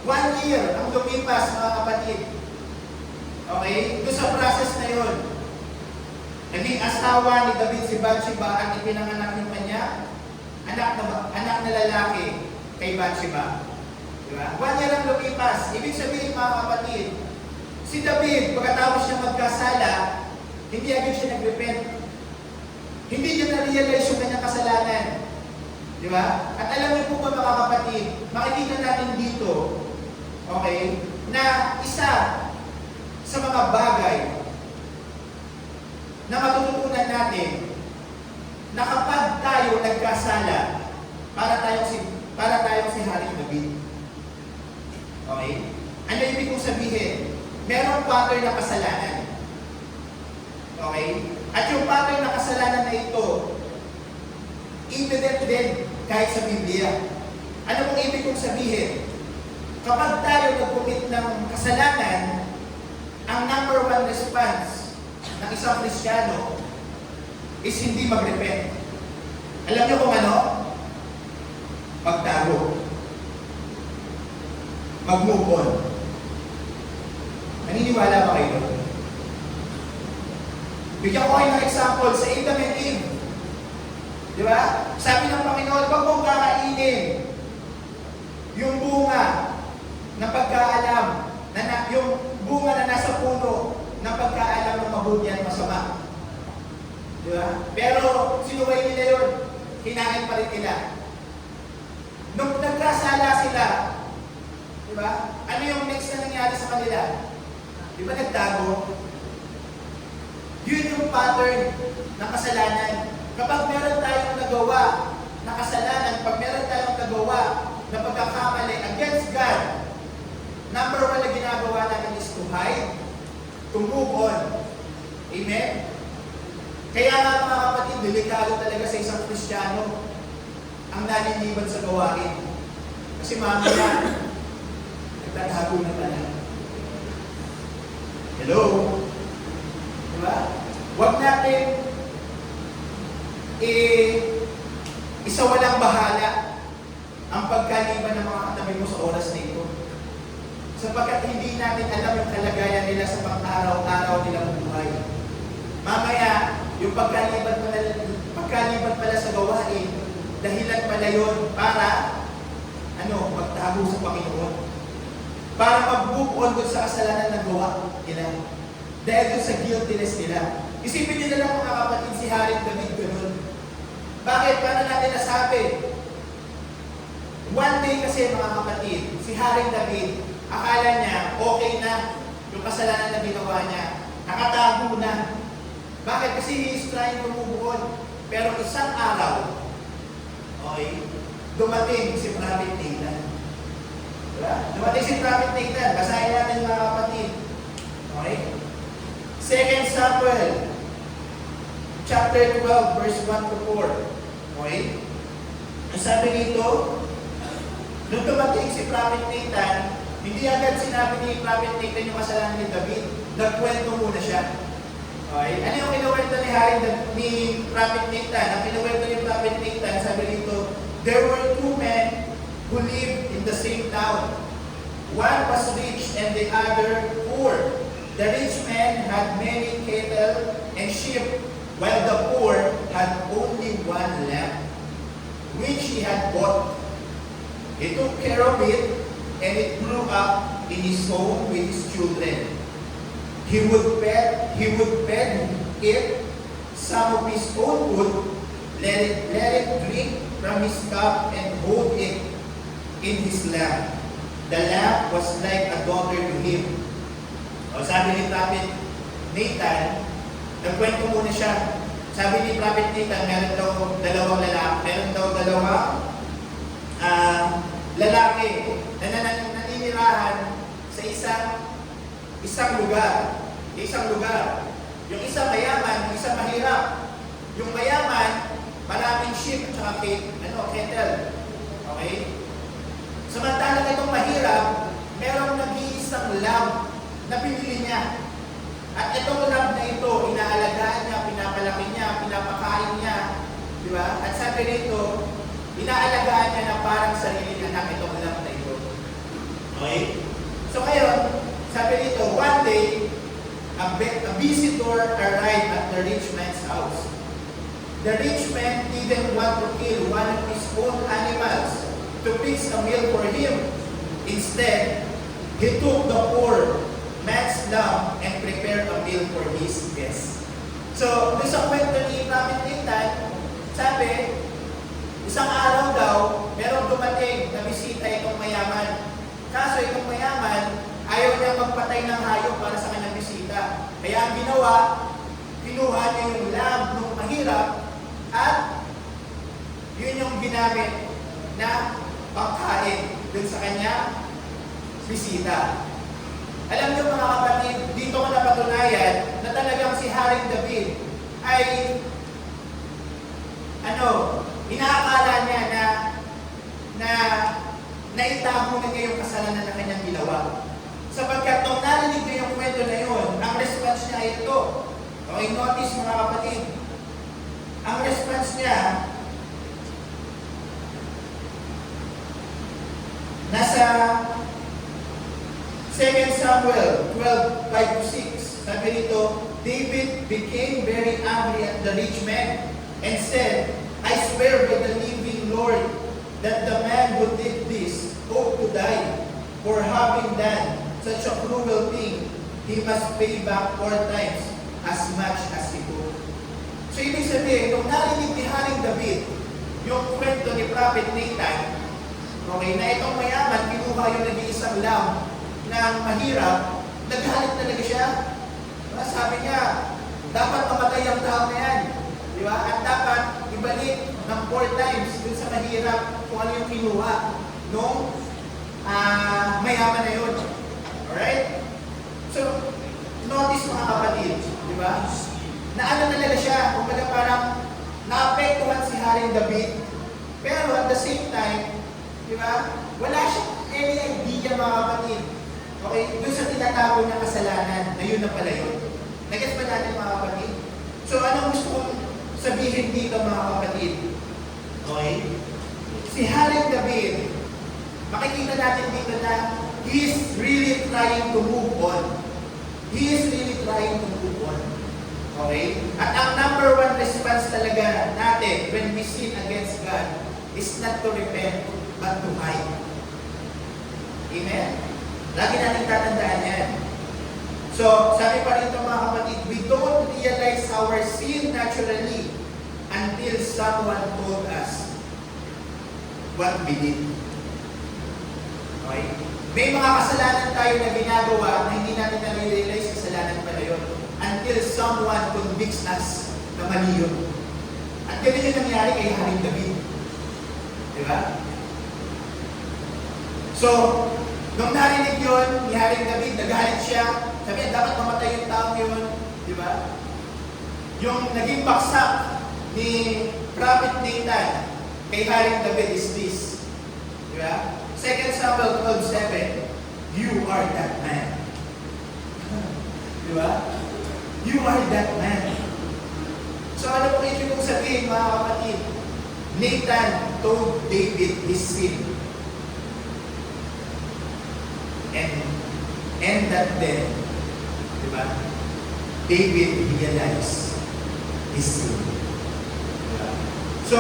1 year ang lumipas mga kapatid. Okay? Doon sa process na yun, naging asawa ni David si Bathsheba at ipinanganak yung kanya anak na lalaki kay Bathsheba. Diba? 1 year ang lumipas. Ibig sabihin mga kapatid, si David, pagkatapos niya magkasala, hindi agad siya nag-repent. Hindi niya na-realize yung kanyang kasalanan. Diba? At alam niyo po ba mga kapatid, makikita natin dito, okay, na isa sa mga bagay na matututunan natin na kapag tayo nagkasala, para tayong si Haring David. Okay? Ano ibig kong sabihin? Merong pattern na kasalanan. Okay? At yung pattern na kasalanan na ito, evident din kahit sa Biblia. Ano pong ibig kong sabihin? Kapag tayo nag-commit ng kasalanan, ang number 1 response ng isang Kristiyano is hindi mag-repent. Alam niyo kung ano? Magtago. Mag-move on. Naniniwala ba kayo? Bigyan ko kayo ng example sa Adam and Eve. Di ba? Sabi ng Panginoon, huwag mong kakainin yung bunga ng pagkaalam, yung bunga na nasa puno ng pagkaalam ng mabuti at masama. Di ba? Pero sinuway nila yun. Kinain pa rin nila. Nung nagkasala sila, di ba? Ano yung next na nangyari sa kanila? Di ba nagtago? Yun yung pattern ng kasalanan. Kapag meron tayong nagawa na kasalanan, pag meron tayong nagawa na pagkakamali against God, number one na ginagawa natin is to hide, to move on. Amen? Kaya nga mga kapatid, delikado talaga sa isang Kristiyano ang naliliban sa gawain. Kasi mamaya, nagtatago na pala. Hello? Diba? Huwag natin isa walang bahala ang pagkaliban ng mga katabi mo sa oras na ito. Sapagkat hindi natin alam yung kalagayan nila sa pang-araw-araw nilang buhay. Mamaya, yung pagkaliban pala sa gawain, dahilan pala yun para magtago sa Panginoon. Para mag-move on doon sa kasalanan na gawa nila. Dahil doon sa guiltiness nila. Isipin nyo na lang mga kapatid, si Haring David ganun. Bakit? Paano natin nasabi? One day kasi mga kapatid, si Haring David, akala niya okay na yung kasalanan na ginawa niya. Nakatago na. Bakit? Kasi he is trying to move on. Pero isang araw, okay, dumating si Prophet Nathan. Diba? Dumating si Prophet Nathan. Basahin natin mga kapatid. Okay? 2 Samuel chapter 12 verse 1 to 4. Okay? Ang sabi dito, nung dumating si Prophet Nathan, hindi agad sinabi ni Prophet Nathan yung kasalanan ni David. Nagkwento muna siya. Okay? Ano yung kinuwento ni Prophet Nathan? Ang kinuwento ni Prophet Nathan, sabi dito, there were two men who lived in the same town. One was rich and the other poor. The rich man had many cattle and sheep, while the poor had only one lamb, which he had bought. He took care of it, and it grew up in his home with his children. He would fed it some of his own food, let it drink from his cup, and hold it in his lap. The lamb was like a daughter to him. O sabi ni Prophet Nathan, nagkwento muna siya. Sabi ni Prophet Nathan, meron daw dalawang lalaki na naninirahan sa isang lugar. Yung isa mayaman, yung isa mahirap. Yung mayaman, maraming sheep at cattle. Okay? Samantalang itong mahirap, merong nag-iisang lamb na pinili niya. At itong lamb na ito, inaalagaan niya, pinapalaki niya, pinapakain niya. Di ba? At sabi rito, inaalagaan niya na parang sariling anak itong lamb na ito. Okay? So ngayon, sabi rito, one day, a visitor arrived at the rich man's house. The rich man didn't want to kill one of his own animals to fix a meal for him. Instead, he took the poor man's lamb and prepared a meal for his guests. So, doon sa kwento ni Prophet Nathan, sabi, isang araw daw, merong dumating na bisita itong mayaman. Kaso itong mayaman, ayaw niya magpatay ng hayop para sa kanyang bisita. Kaya ang ginawa, kinuha niya yung lamb ng mahirap at yun yung ginamit na pagkain dun sa kanya bisita. Alam niyo mga kapatid, dito ko napatunayan na talagang si Haring David ay inaakala niya na naitago na niya yung kasalanan na kanyang ginawa. Sapagkat nung narinig niya yung kwento na yun, ang response niya ay ito. Okay, notice mga kapatid. Ang response niya, nasa 2 Samuel 12:5-6. Sabi nito, David became very angry at the rich man and said, I swear by the living Lord that the man who did this ought to die, for having done such a cruel thing, he must pay back 4 times as much as he took. So ibig sabihin, nung narinig ni Haring David yung kwento ni Prophet Nathan, okay, na itong mayaman, kinuha yung nag-iisang lamb ng mahirap, naghalit talaga siya. Sabi niya, Dapat mamatay ang tao na yan. Di ba? At dapat ibalik ng 4 times dun sa mahirap kung ano yung kinuha nung mayaman na yun. Alright? So, notice mga kapatid, di ba? Na ano talaga siya, kumbaga parang naapektuhan si Haring David, pero at the same time, di ba? Wala siyang any idea mga kapatid. Okay? Doon sa tinatawag na kasalanan, na yun na pala yun. Nagets ba natin mga kapatid? So, anong gusto kong sabihin dito mga kapatid? Okay? Si Haring David, makikita natin dito na he is really trying to move on. He is really trying to move on. Okay? At ang number 1 response talaga natin when we sin against God is not to repent, but to hide. Amen? Lagi natin tatandaan yan. So, sabi pa rito mga kapatid, we don't realize our sin naturally until someone told us what we did. Okay? May mga kasalanan tayo na ginagawa na hindi natin na-realize kasalanan pala yun until someone convicts us na mali yun. At ganun yung nangyari kay Haring David. Di ba? So, nung narinig yun ni Haring David, nagalit siya, sabi dapat mamatay yung taong yun. Di ba? Yung naging baksak ni Prophet Nathan kay Haring David is this. Di ba? 2 Samuel 12:7, you are that man. Di ba? You are that man. So ano po ibig kong sabihin mga kapatid? Nathan told David his sin. And that then, di ba? David realized his sin. Diba? So,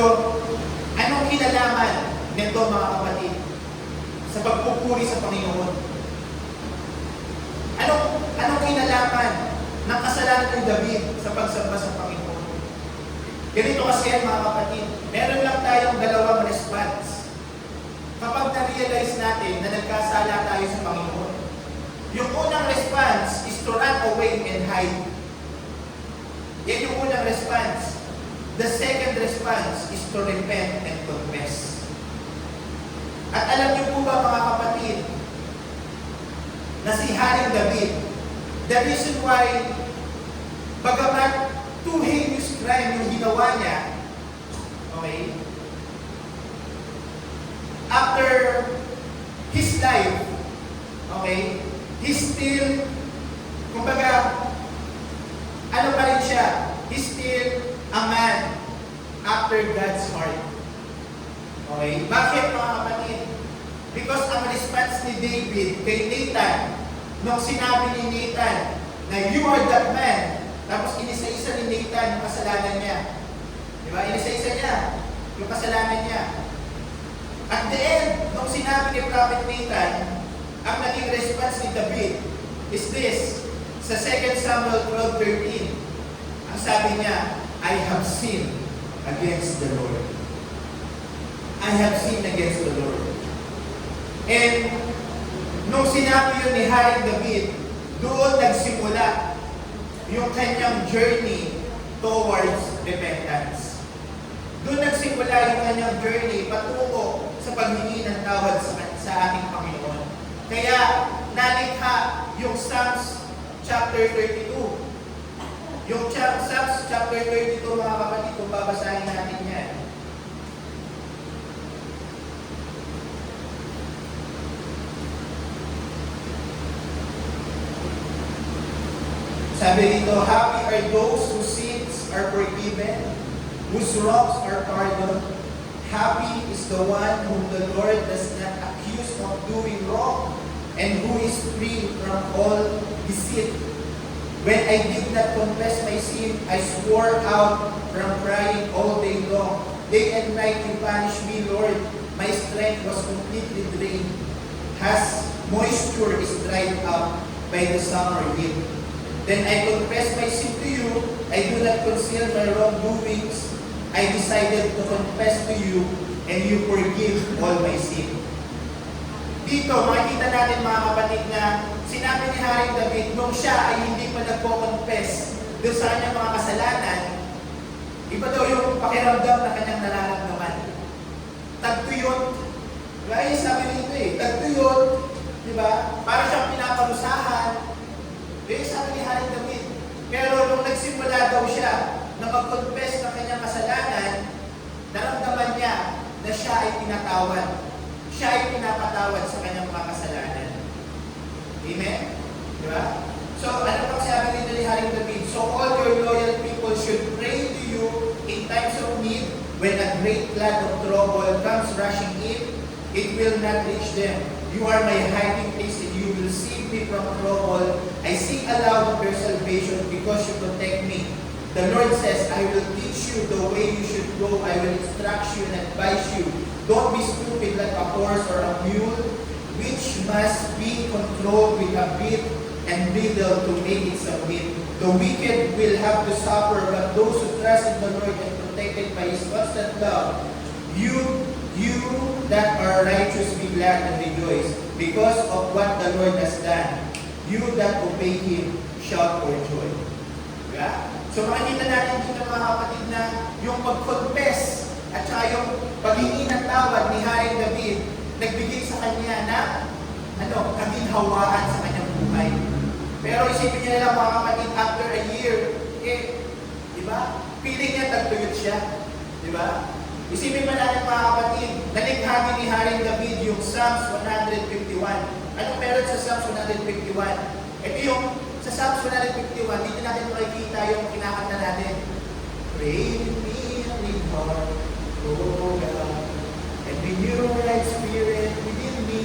anong kinalaman nito mga kapatid sa pagpupuri sa Panginoon? Anong kinalaman ng kasalanan ni David sa pagsamba sa Panginoon? Ganito kasi yan mga kapatid, meron lang tayong dalawang response. Kapag na-realize natin na nagkasala tayo sa Panginoon, yung unang response is to run away and hide. Yan yung unang response. The second response is to repent and confess. At alam niyo po ba mga kapatid, na si Haring David, the reason why, bagamat two heinous crime yung ginawa niya, okay, after his life, okay, he still, kumbaga, ano pa rin siya, he's still a man after God's heart. Okay? Bakit mga kapatid? Because ang response ni David kay Nathan, nung sinabi ni Nathan na you are that man, tapos inisa-isa ni Nathan yung kasalanan niya. Di ba? Inisa-isa niya yung kasalanan niya. At the end, nung sinabi ni Prophet Nathan, ang naging response ni David is this, sa 2 Samuel 12:13. Ang sabi niya, I have sinned against the Lord. I have sinned against the Lord. And nung sinabi yun ni Haring David, doon nagsimula yung kanyang journey towards repentance. Doon nagsimula yung kanyang journey patungo sa paghingi ng tawad sa ating Panginoon. Kaya nalikha yung Psalms chapter 32. Yung Psalms chapter 32 mga kapatid, kung babasahin natin yan. Sabi dito, happy are those whose sins are forgiven, whose wrongs are pardoned. Happy is the one whom the Lord does not accuse of doing wrong, and who is free from all deceit. When I did not confess my sin, I swore out from crying all day long. Day and night you punish me, Lord. My strength was completely drained, as moisture is dried up by the summer heat. Then I confess my sin to you. I do not conceal my wrongdoings. I decided to confess to you, and you forgive all my sin. Dito, makikita natin mga kapatid na sinabi ni Haring David, nung siya ay hindi pa nagpo-confess doon sa kanyang mga kasalanan, iba daw yung pakiramdam na kanyang nararamdaman. Tagtuyot. Diba? Sabi nito tagtuyot. Diba? Para siyang pinaparusahan. Sabi ni Haring David. Pero nung nagsimula daw siya na mag-confess ng kanyang kasalanan, naramdaman niya na siya ay pinatawad. Siya ay pinapatawad sa kanyang mga kasalanan. Amen? Diba? So, ano pang sabi nito ni Haring David? So, all your loyal people should pray to you in times of need. When a great flood of trouble comes rushing in, it will not reach them. You are my hiding place and you will save me from trouble. I sing aloud of your salvation because you protect me. The Lord says, I will teach you the way you should go. I will instruct you and advise you. Don't be stupid like a horse or a mule, which must be controlled with a bit and bridle to make it submit. The wicked will have to suffer, but those who trust in the Lord and protected by His constant love, you that are righteous, be glad and rejoice because of what the Lord has done. You that obey Him, shout for joy. Diba? So makikita natin dito mga kapatid na yung mag-confess at saka yung paghingi ng tawad ni Haring David nagbigay sa kanya na kaginhawaan sa kanyang buhay. Pero isipin niya lang mga kapatid, after a year, di ba? Feeling niya tagtuyot siya. Di ba? Isipin pa natin mga kapatid, nalikha ni Haring David yung Psalms 151. Anong meron sa Psalms 151? Ito yung sa Psalms 151, dito natin makikita yung kinakanta natin. Pray with me a clean heart, O God, and renew your right spirit within me.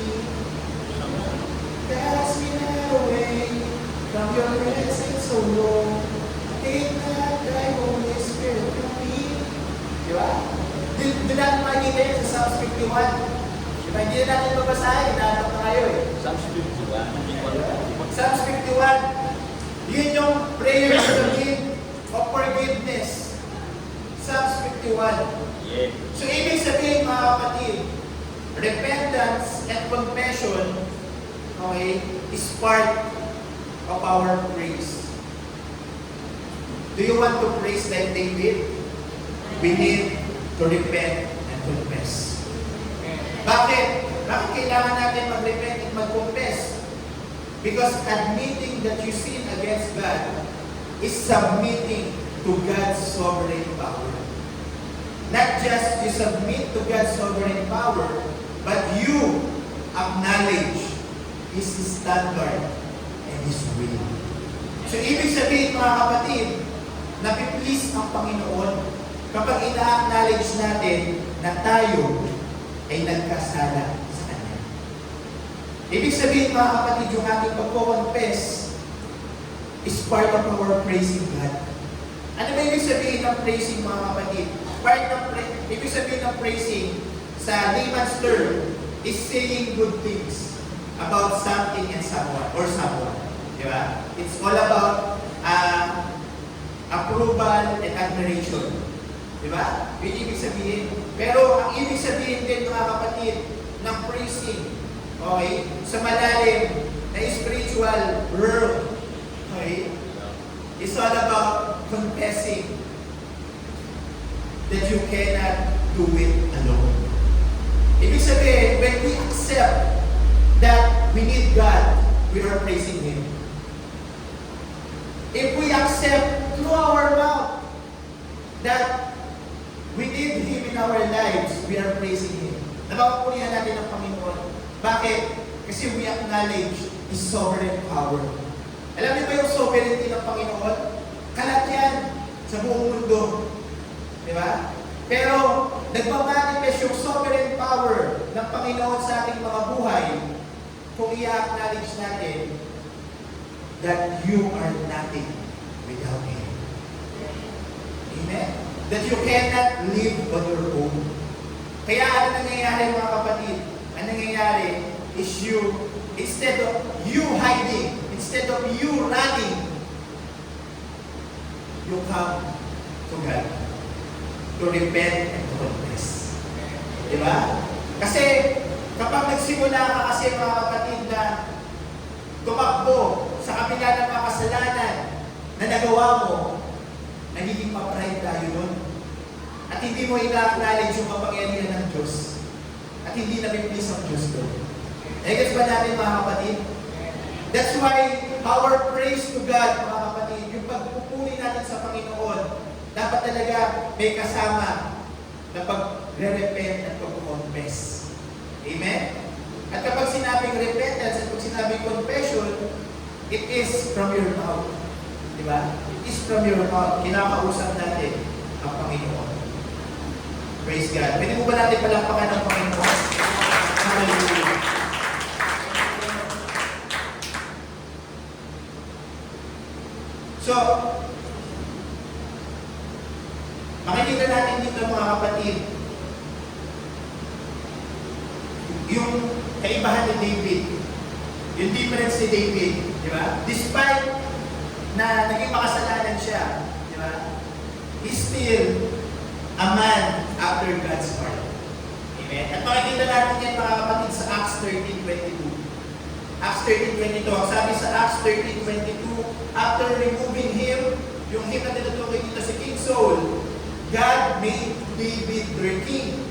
Cast me not away from your presence so long. Take not thy Holy Spirit from me. Diba? Doon natin makikita yun sa Psalms 51. Diba? Hindi na natin babasahin. Hinahanap na kayo Psalms 51. Psalms 51. Yun yung prayer of forgiveness. Psalms 51. Yeah. So, ibig sabihin mga kapatid, repentance and confession, okay, is part of our praise. Do you want to praise like David? We need to repent and confess. Bakit? Bakit kailangan natin mag-repent and mag-confess? Because admitting that you sin against God is submitting to God's sovereign power. Not just you submit to God's sovereign power, but you acknowledge His standard and His will. So, ibig sabihin mga kapatid, napiplease ang Panginoon kapag ina-acknowledge natin na tayo ay nagkasala sa Kanya. Ibig sabihin mga kapatid, yung ating pagko-confess is part of our praising God. Ano ba ibig sabihin ng praising mga kapatid? Ibig sabihin ng praising sa layman's term is saying good things about something and someone or someone. Di ba? It's all about approval and admiration. Di ba? Yun ibig sabihin. Pero ang ibig sabihin din mga kapatid ng praising, okay, sa malalim na spiritual world, okay, it's all about confessing that you cannot do it alone. Ibig sabihin, when we accept that we need God, we are praising Him. If we accept through our mouth that we need Him in our lives, we are praising Him. Napapupunihan natin ang Panginoon. Bakit? Kasi we acknowledge His sovereign power. Alam niyo ba yung sovereignty ng Panginoon? Kalat yan sa buong mundo. Di ba? Pero nagmamanifest yung sovereign power ng Panginoon sa ating mga buhay kung i-acknowledge natin that you are nothing without Him. Amen? That you cannot live on your own. Kaya ano nangyayari mga kapatid? Ang nangyayari is you, instead of you hiding, instead of you running, you come to God to repent and to confess. Diba? Kasi kapag nagsimula ka kasi mga kapatid na tumakbo sa kabila ng mga kasalanan, na nagawa mo, nagiging ma-pride tayo nun. At hindi mo ina-acknowledge yung kapangyarihan ng Diyos. At hindi na-please ang Diyos doon. Gets ba natin mga kapatid? That's why our praise to God, mga kapatid, yung pagpupuri natin sa Panginoon, dapat talaga may kasama na pag-repent at pag-confess. Amen? At kapag sinabing repentance at pag sinabing confession, it is from your mouth. Diba? It is from your mouth. Kinakausap natin ang Panginoon. Praise God. Pwede mo ba natin palakpakan ang Panginoon? Hallelujah. So, makikita natin dito mga kapatid, yung kaibahan ni David, yung difference ni David, di ba? Despite na naging makasalanan siya, di ba? He's still a man after God's heart. Amen? At makikita natin yan mga kapatid sa Acts 13:22. Acts 13:22. Ang sabi sa Acts 13:22, after removing him, yung him na tinutukoy dito si King Saul, God made David their king.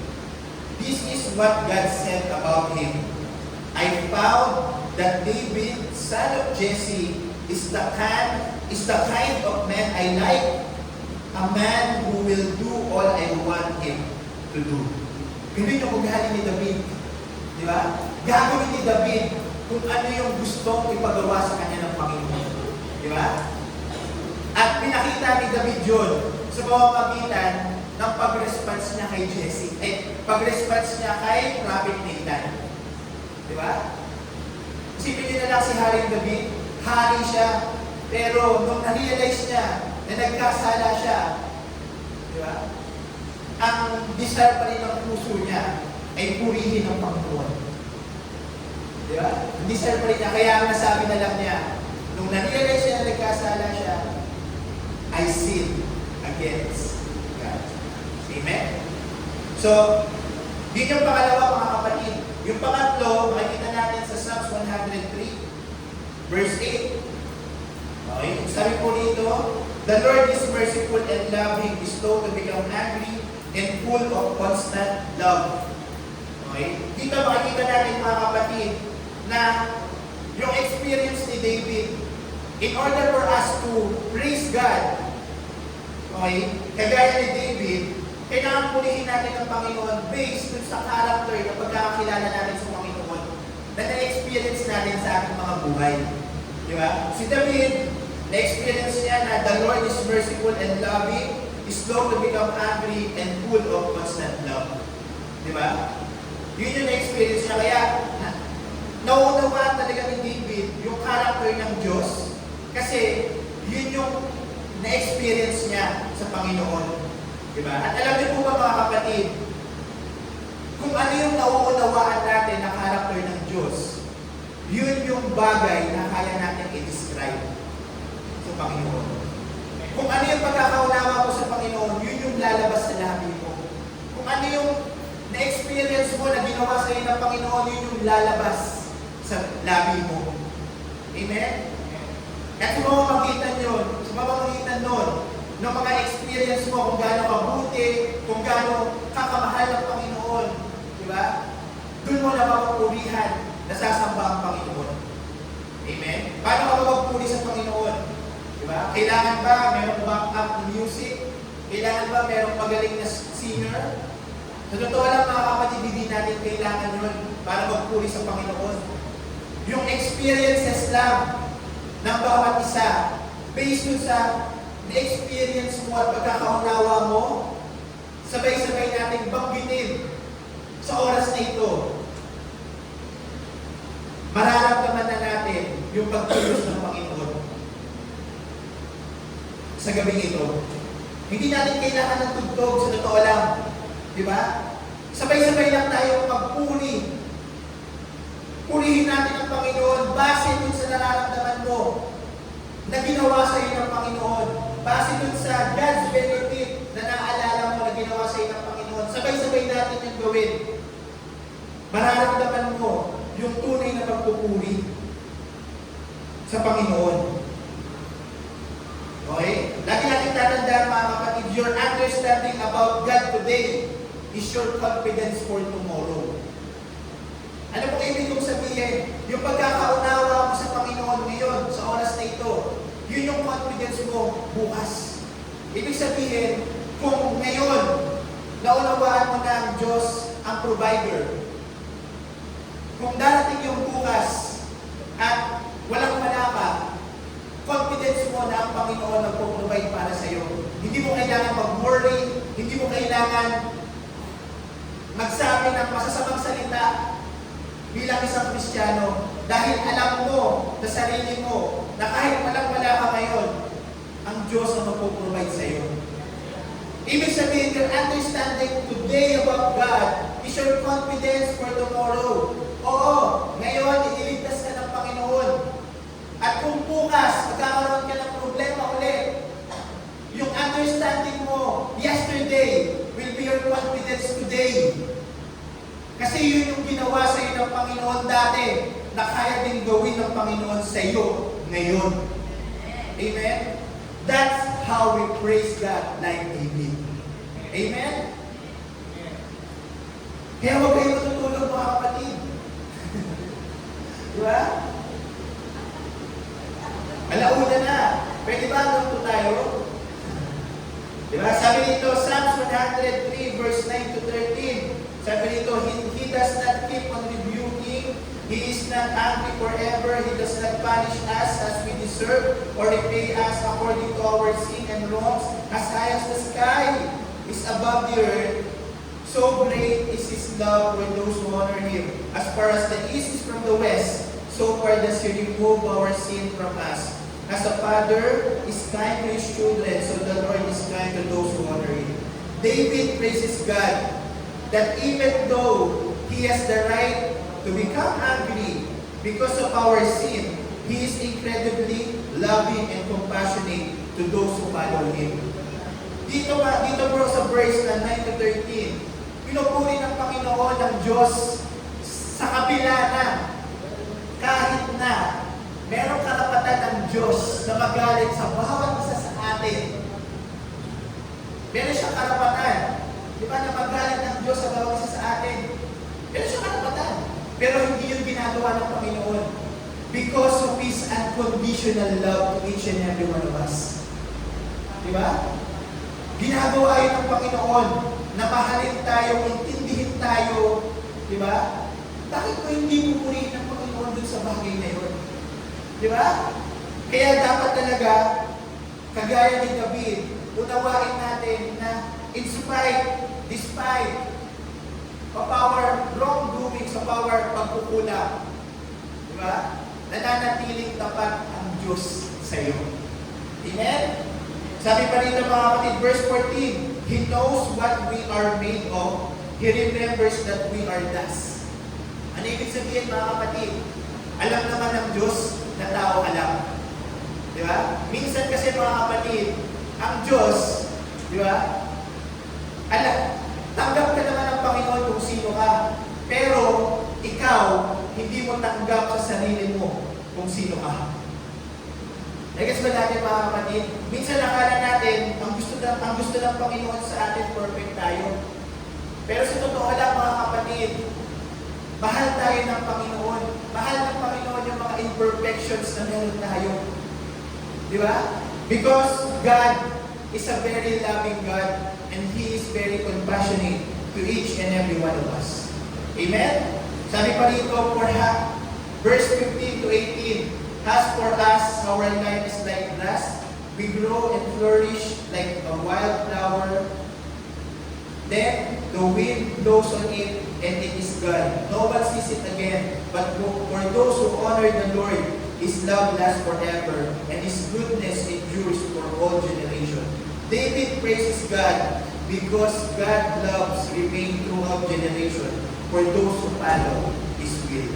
This is what God said about him. I found that David, son of Jesse, is the kind of man I like, a man who will do all I want him to do. Ganun yung ugali ni David. Di ba? Gagawin ni David kung ano yung gustong ipagawa sa kanya ng Panginoon. Di ba? At pinakita ni David yun sa pamamagitan ng pag-response niya kay Jesse. Pag-response niya kay Prophet Nathan. Di ba? Isipin niyo na lang si Haring David. Hari siya. Pero nung na-realize niya na nagkasala siya, di ba? Ang desire pa rin ng puso niya ay purihin ang Panginoon. Di ba? Ang desire pa rin niya. Kaya ang nasabi na lang niya, nung na-realize niya na nagkasala siya, I sin against God. Amen? So, yun yung pangalawa mga kapatid. Yung pangatlo, makikita natin sa Psalms 103, verse 8. Okay? Sabi po dito, the Lord is merciful and loving, slow to become angry, and full of constant love. Okay? Dito makikita natin mga kapatid na yung experience ni David, in order for us to praise God, okay, kagaya ni David, kailangan punihin natin ang Panginoon based dun sa character na pagkakakilala natin sa Panginoon na na-experience natin sa ating mga buhay. Di ba? Si David, na-experience niya na the Lord is merciful and loving, is slow to become angry, and full of constant love. Di ba? Yun yung na-experience niya. Kaya, nauunawaan talaga ni David yung character ng Diyos kasi yun yung na-experience niya sa Panginoon. Diba? At alam niyo po ba mga kapatid, kung ano yung nauunawaan natin na character ng Diyos, yun yung bagay na kaya natin i-describe sa Panginoon. Kung ano yung pagkakaunawa mo sa Panginoon, yun yung lalabas sa labi mo. Kung ano yung na-experience mo na ginawa sa iyo ng Panginoon, yun yung lalabas sa labi mo. Amen? At sa mamamagitan yun, sa mamamagitan nun, ng mga experience mo kung gaano kabuti, kung gaano kakamahal ng Panginoon, di ba? Doon mo na mapupurihan, nasasamba ang Panginoon. Amen? Paano ka mapupuri sa Panginoon? Di ba? Kailangan ba mayroong back-up music? Kailangan ba mayroong magaling na singer? Sa totoo lang mga kapatid, hindi natin kailangan yun para magpuri sa Panginoon. Yung experiences lang ng bawat isa, based yun sa na-experience mo at pagkakaunawa mo, sabay-sabay nating banggitin sa oras na ito. Mararamdaman na natin yung pagkilos ng Panginoon sa gabing ito. Hindi natin kailangan ng tugtog, sa totoo lang. Di ba? Sabay-sabay lang tayo magpuri. Purihin natin ang Panginoon base dun sa nararamdaman mo na ginawa sa iyo ng Panginoon. Base dun sa God's benefit na naalala mo na ginawa sa iyo ng Panginoon. Sabay-sabay natin yung gawin. Mararamdaman mo yung tunay na pagpupuri sa Panginoon. Okay? Lagi natin tatandaan mga kapatid, your understanding about God today is your confidence for tomorrow. Ano po ibig kong sabihin? Yung pagkakaunawa mo sa Panginoon ngayon, sa oras na ito, yun yung confidence mo bukas. Ibig sabihin, kung ngayon, naunawaan mo na ang Diyos ang provider, kung darating yung bukas at walang malaka, confidence mo na ang Panginoon nagpo-provide para sa iyo. Hindi mo kailangan mag-worry, hindi mo kailangan magsabi ng masasamang salita bilang isang Kristiyano dahil alam mo sa sarili mo na kahit walang-wala ka ngayon, ang Diyos ang magpo-provide sa iyo. Ibig sabihin, your understanding today about God is your confidence for tomorrow. Oo, ngayon, iniligtas ka ng Panginoon. At kung bukas, magkakaroon ka ng problema ulit, yung understanding mo yesterday will be your confidence today. Kasi yun yung ginawa sa iyo ng Panginoon dati na kaya din gawin ng Panginoon sa iyo ngayon. Amen? That's how we praise God like David. Amen? Kaya huwag kayo matutulog mga kapatid. Diba? Alauna na. Pwede ba hanggang tayo? Diba? Sabi dito, Psalms 103 verse 9 to 13. Sabi dito, He does not keep on rebuking. He is not angry forever. He does not punish us as we deserve or repay us according to our sin and wrongs. As high as the sky is above the earth, so great is His love for those who honor Him. As far as the east is from the west, so far does He remove our sin from us. As a father is kind to his children, so the Lord is kind to those who honor Him. David praises God that even though he has the right to become angry because of our sin, He is incredibly loving and compassionate to those who follow Him. Dito bro sa verse na 9 to 13, pinupuri ng Panginoon ng Diyos sa kabila na kahit na merong karapatan ng Diyos na magalit sa bawat isa sa atin. Meron siyang karapatan. Di ba na magalit ng Diyos sa bawat isa sa atin? Meron siyang karapatan. Pero hindi yun ginagawa ng Panginoon because of His unconditional love to each and every one of us. Di ba? Ginagawa yun ng Panginoon na mahalin tayo, intindihin tayo. Di ba? Bakit mo hindi pupurihin ng Panginoon dun sa bagay na yun? Di ba? Kaya dapat talaga, kagaya ni David, unawain natin na despite of our wrongdoings, of our pagkukulang, di ba? Nananatiling tapat ang Diyos sa iyo. Amen? Sabi pa rin mga kapatid, verse 14, He knows what we are made of. He remembers that we are dust. Ano ibig sabihin mga kapatid? Alam naman ng Diyos na tao alam. Di ba? Minsan kasi mga kapatid, ang Diyos, di ba? Alam, tanggap ka naman ng Panginoon kung sino ka. Pero, ikaw, hindi mo tanggap sa sarili mo kung sino ka. Nagas ba natin mga kapatid? Minsan nakala natin, ang gusto ng Panginoon sa atin, perfect tayo. Pero sa totoo lang mga kapatid, mahal tayo ng Panginoon. Mahal ng Panginoon yung mga imperfections na meron tayo. Di ba? Because God is a very loving God and He is very compassionate to each and every one of us. Amen? Sabi pa rito, verse 15 to 18, As for us, our life is like grass. We grow and flourish like a wild flower. Then the wind blows on it, and it is gone. No one sees it again. But for those who honor the Lord, His love lasts forever, and His goodness endures for all generations. David praises God because God loves remain throughout generation for those who follow His will.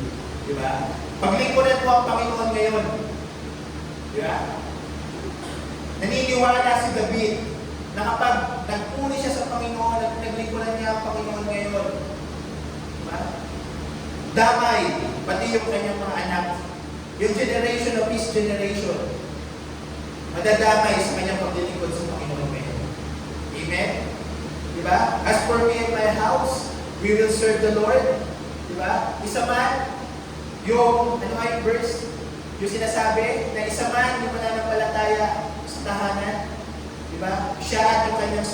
Diba? Paglingkuran mo ang Panginoon ngayon. Diba? Naniniwala si David na kapag nagpuri siya sa Panginoon at naglingkuran niya ang Panginoon ngayon, diba? Damay, pati yung kanyang mga anak. Yung generation of his generation. madadamay sa kanyang paglilingkod sa Panginoon ngayon. Amen? Diba? As for me and my house, we will serve the Lord. Diba? Isa man, yung, ano nga yung verse? Yung sinasabi na isa man yung mananampalataya sa tahanan. Diba? Siya at yung kanyang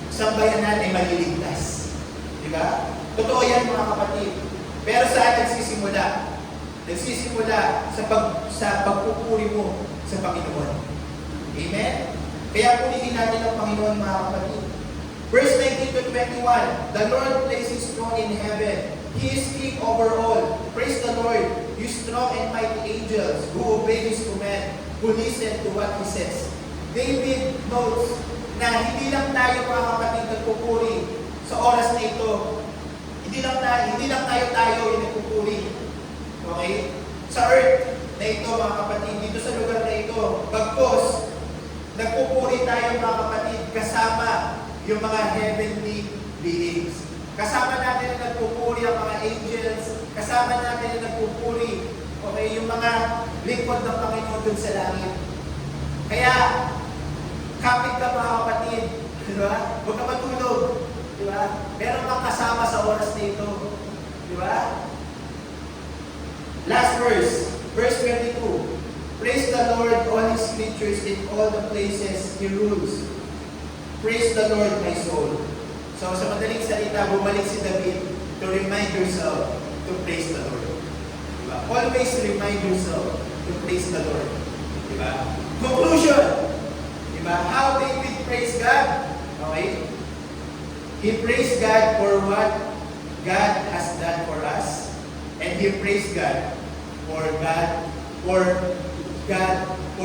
sambayanan ay maliligtas. Diba? Totoo yan mga kapatid. Pero saan nagsisimula? Nagsisimula sa pagpupuri mo sa Panginoon. Amen? Kaya purihin natin ang Panginoon mga kapatid. Verse 19 to 21, the Lord places His throne in heaven. He is king over all. Praise the Lord, you strong and mighty angels who obey His command, who listen to what He says. David notes na hindi lang tayo mga kapatid nagpupuri sa oras na ito. Hindi lang tayo yung nagpupuri. Okay? Sa earth na ito mga kapatid, dito sa lugar na ito, bagkos, nagpupuri tayo mga kapatid kasama yung mga heavenly beings. Kasama natin na nagpupuri ang mga angels, kasama natin na nagpupuri, okay, yung mga lingkod ng Panginoon dun sa langit. Kaya, kapit ka mga kapatid, di ba? Huwag ka matulog, di ba? Meron kang kasama sa oras na ito, di ba? Last verse, verse 22. Praise the Lord, all His creatures in all the places He rules. Praise the Lord, my soul. So sa madaling salita, bumalik si David to remind yourself to praise the Lord. Diba? Always remind yourself to praise the Lord. Diba? Conclusion. Diba? How David praised God? Okay? He praised God for what God has done for us. And he praised God for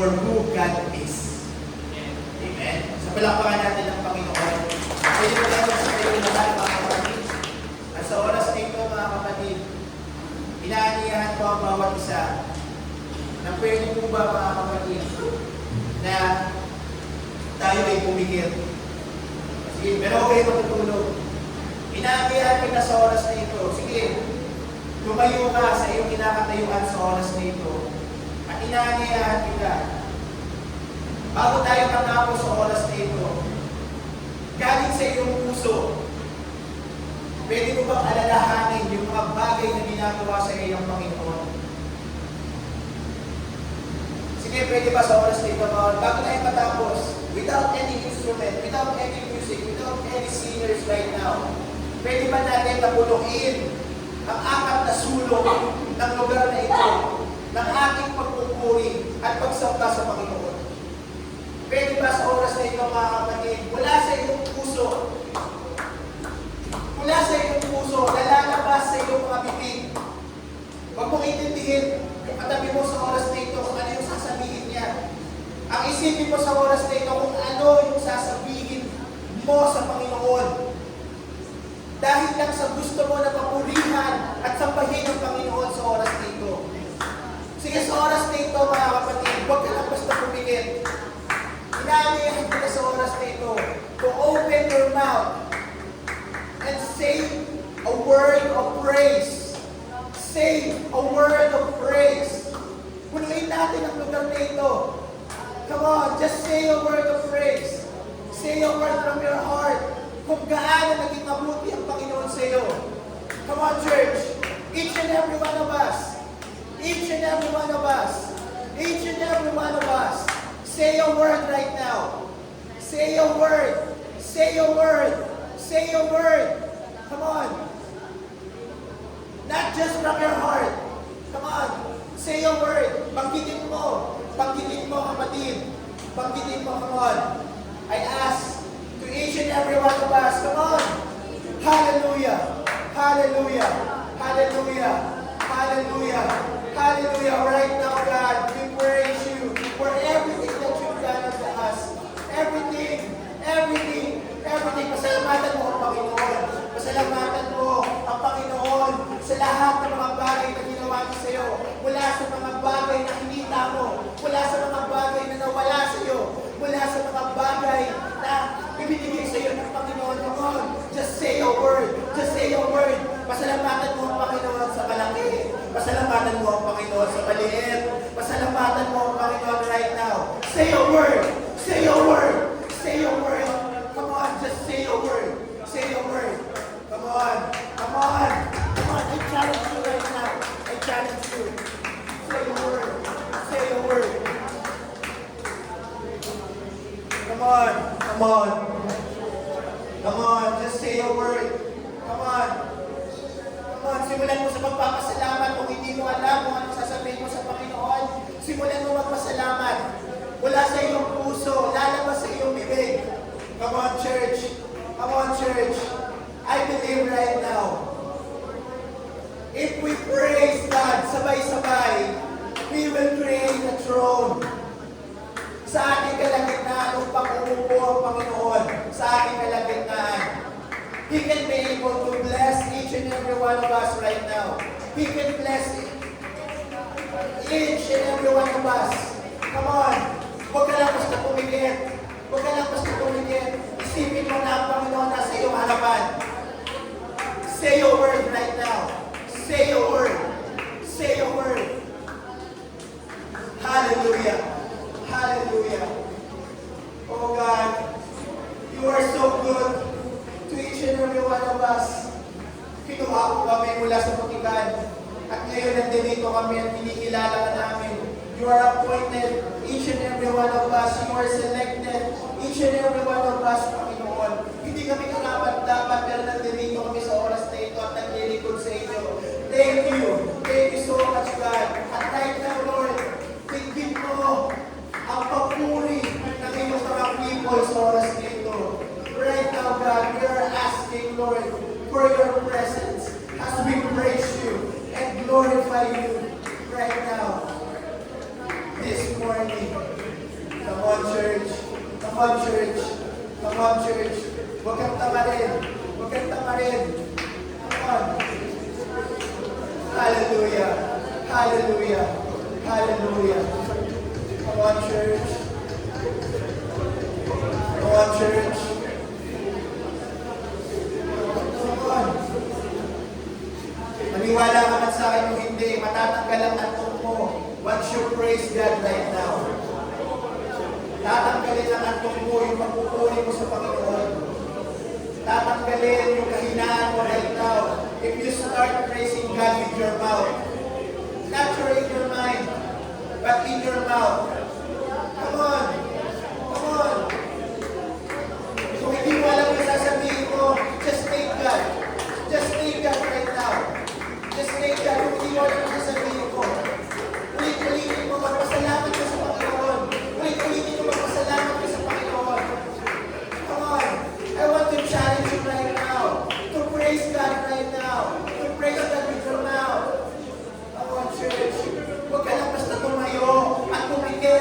who God is. Amen. Sa palakpakan natin ng Panginoon. Pwede mo lang sa kayo lahat mga kapatid. At sa oras na ito mga kapatid, inaaniyahan ko ang bawat isa na pwede po ba mga kapatid na tayo ay pumikir. Sige, pero okay matutulog. Inaaniyahan kita sa oras na ito. Sige, tumayo ka sa iyong kinakatayuan sa oras na ito. At inaaniyahan kita. Bago tayo matapos sa oras na ito, galing sa iyong puso, pwede mo bang alalahanin yung mga bagay na ginagawa sa iyong Panginoon? Sige, pwede ba sa oras na ito, bago tayo matapos, without any instrument, without any music, without any singers right now, pwede ba natin napuluin ang apat na sulok ng lugar na ito, ng ating pagpupuri at pagsamba sa Panginoon? Pwede ba sa oras na ito mga kapatid, mula sa iyong puso, lalabas sa iyong mga bibig. Huwag mong intindihin yung katabi mo sa oras na ito kung ano yung sasabihin niya. Ang isipin mo sa oras na ito kung ano yung sasabihin mo sa Panginoon. Dahil lang sa gusto mo na papurihan at sambahin ang Panginoon sa oras na ito. Sige, sa oras na ito mga kapatid, huwag ka lang basta pumikit. Inaaniyahan kita sa oras na ito to open your mouth and say a word of praise. Say a word of praise. Punuin natin ang lugar na ito. Come on, just say a word of praise. Say a word from your heart kung gaano naging mabuti ang Panginoon sa iyo. Come on, church. Each and every one of us. Each and every one of us. Each and every one of us. Say a word right now. Say a word. Say a word. Say a word. Come on. Not just from your heart. Come on. Say a word. Banggitin mo. Banggitin mo, kapatid. Banggitin mo, come on. I ask to each and every one of us, come on. Hallelujah. Hallelujah. Hallelujah. Hallelujah. Hallelujah. Right now, God, we praise you for everything that you've done unto us. Everything. Pasalamatan mo ang Panginoon. Pasalamatan mo ang Panginoon sa lahat ng mga bagay na ginawa niya sa iyo. Mula sa mga bagay na hinita mo. Mula sa mga bagay na nawala sa iyo. Mula sa mga bagay na ibinigay sa iyo ng Panginoon. Come on, just say a word. Just say a word. Pasalamatan mo ang Panginoon sa malaki. Pasalamatan mo ang Panginoon sa maliit. Pasalamatan word. Say your word. Say your word. Come on, just say your word. Say your word. Come on. Come on. Come on. I challenge you right now. I challenge you. Say your word. Say your word. Come on. Come on. Come on. Just say your word. Come on. Come on. Simulan mo sa magpapasalamat kung hindi mo alam kung anong sasabihin mo sa Panginoon. Simulan mo magpasalamat. Wala sa iyong puso, lalabas sa iyong bibig. Come on, church. Come on, church. I believe right now, if we praise God sabay-sabay, we will create a throne. Sa ating kalagitnaan upang umupo ang Panginoon. Sa ating kalagitnaan. He can be able to bless each and every one of us right now. He can bless each and every one of us. Come on. Huwag ka lang basta pumigit. Huwag ka lang basta pumigit. Isipin mo na ang Panginoon nasa iyong harapan. Say your word right now. Say your word. Say your word. Hallelujah. Hallelujah. Oh God, you are so good to each and every one of us. Kinuha ko kami mula sa putikan. At ngayon nandito kami at kinikilala ka namin. You are appointed, each and every one of us. You are selected, each and every one of us, Panginoon. Hindi kami karapat-dapat, pero nandito kami sa oras na ito at naglilingkod sa inyo. Thank you. Thank you so much, God. At right now, Lord, tingin mo ang papuri ng iyong mga people sa oras na ito. Right now, God, we are asking, Lord, for your presence as we praise you and glorify you right now. This morning. Come on, church. Come on, church. Come on, church. Huwag kang tamarin. Huwag kang tamarin. Come on. Hallelujah. Hallelujah. Hallelujah. Come on, church. Come on, church. Come on. Maniwala ka man sa akin o hindi, matatanggal ang antong mo. Once you praise God right now, tatanggalin ang antong mo, yung pagpupuri mo sa Panginoon. Tatanggalin yung kahinaan mo right now. If you start praising God with your mouth, not in your mind, but in your mouth. Come on. Come on. Kung hindi mo alam yung sasabihin mo, just thank God. Just thank God right now. Just thank God. Kung hindi mo alam yung sasabihin ko, ulit-ulitin mo, magpasalamat ka sa Panginoon. Ulit-ulitin mo, magpasalamat ka sa Panginoon. Come on. I want to challenge you right now to praise God right now. To praise God with your mouth. Come on, church. Huwag ka lang basta tumayo at tumigil.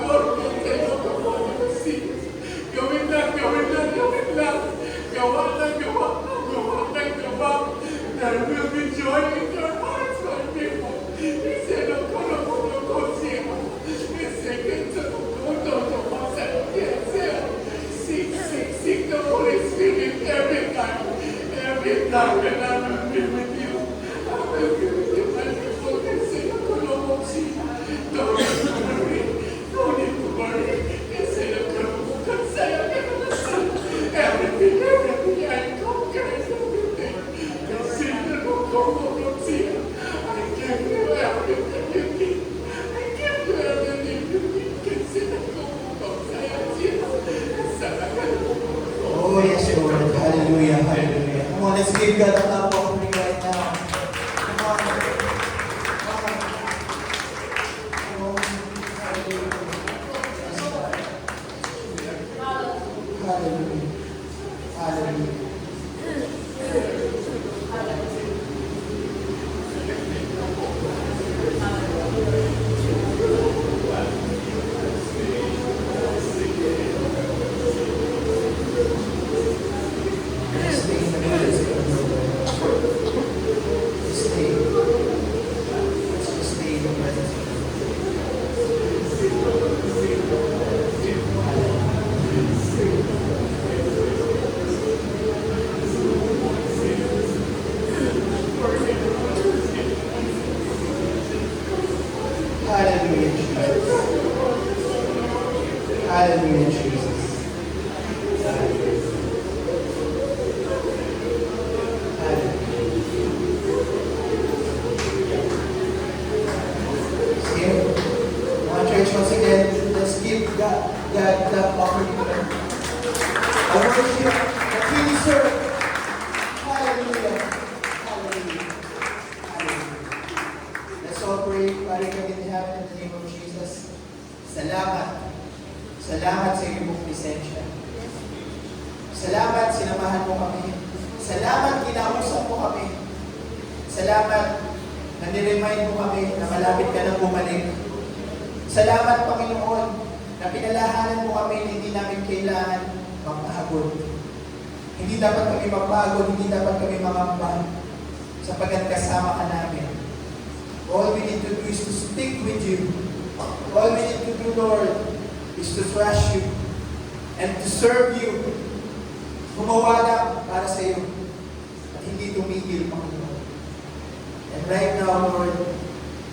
Lord, gawin lang, gawin lang, gawin lang. Gawa lang, gawa lang, gawa lang, gawa. There will be joy in your hearts, my people. Instead of seek the Holy Spirit every time and I will be with you. I will be with you, my people. Instead of don't need to worry, don't need to worry. Instead of everything, I conquer everything. Consider I give you everything you need. I give you everything you need. Consider Oh, yes, Lord. Hallelujah, hallelujah. Come on, let's give God a clap offering right now. Come on. Come on. Come on. Hallelujah. Hallelujah. Stay in the presence of the Lord. Stay. Let's just stay in the presence of the Lord. Hallelujah, Jesus. Hallelujah, Jesus. Hallelujah. Here, one church once again, let's give God the offering. I worship the King, sir. Hallelujah. Hallelujah. Hallelujah. Let's all pray. Father God in heaven, in the name of Jesus. Salamat. Salamat sa iyong presensya. Salamat, sinamahan mo kami. Salamat, kinausap mo kami. Salamat, na niremind mo kami na malapit ka nang bumalik. Salamat, Panginoon, na pinalahanan mo kami na hindi namin kailangan magpahagod. Hindi dapat kami magpagod, hindi dapat kami mangamba, sapagkat kasama ka namin. All we need to do is to stick with you. All we need to do, Lord, is to trust you and to serve you. Gumawa lang para sa iyo at hindi tumigil, Panginoon. And right now, Lord,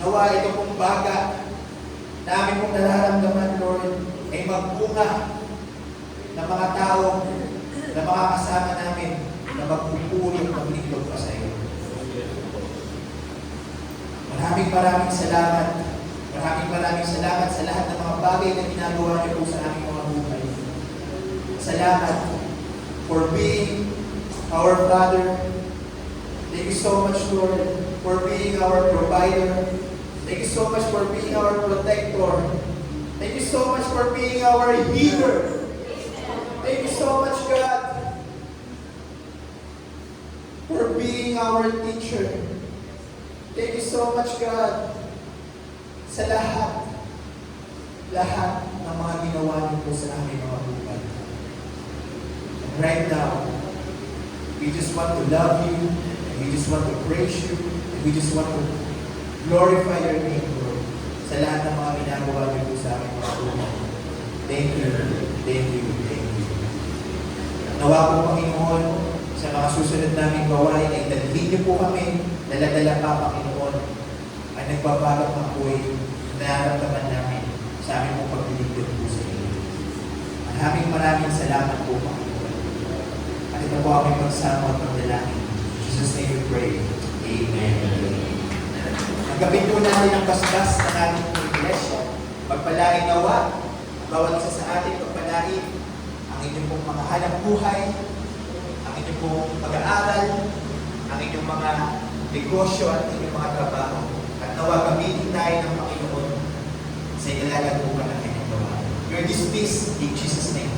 nawa ito pong baga na amin pong nararamdaman, Lord, ay magbunga ng mga tao na mga kasama namin na magpupuri at maglingkod pa sa iyo. Maraming salamat. Maraming salamat sa lahat ng mga bagay na ginagawa niyo po sa aming mga buhay. Salamat for being our Father. Thank you so much, Lord, for being our provider. Thank you so much for being our protector. Thank you so much for being our healer. Thank you so much, God, for being our teacher. Thank you so much, God, sa lahat ng mga ginawa niyo po sa aming mga buhay. And right now, we just want to love you, and we just want to praise you, and we just want to glorify your name, Lord, sa lahat ng mga ginagawa niyo po sa aming mga buhay. Thank you, thank you, thank you. Nawa po, Panginoon, sa mga susunod naming gawain ay dalhin niyo po kami, dala-dala pa, Panginoon, ay nagbabagang apoy na nararamdaman namin sa aming pong paglilingkod po sa iyo. Maraming salamat po, Panginoon. At ito po aming pagsama at pagdalangin. In Jesus' name we pray. Amen. Magkapit po natin ang basbas ng ating iglesia. Pagpalain nawa, bawat isa sa ating pagpalain, ang inyong pong mga hanap buhay, ang inyong pong pag-aaral, ang inyong mga negosyo at inyong mga trabaho. At nawa gamitin tayo ng Panginoon sa ilalagay po ka ng kanyang gawa. You're dismissed in Jesus' name.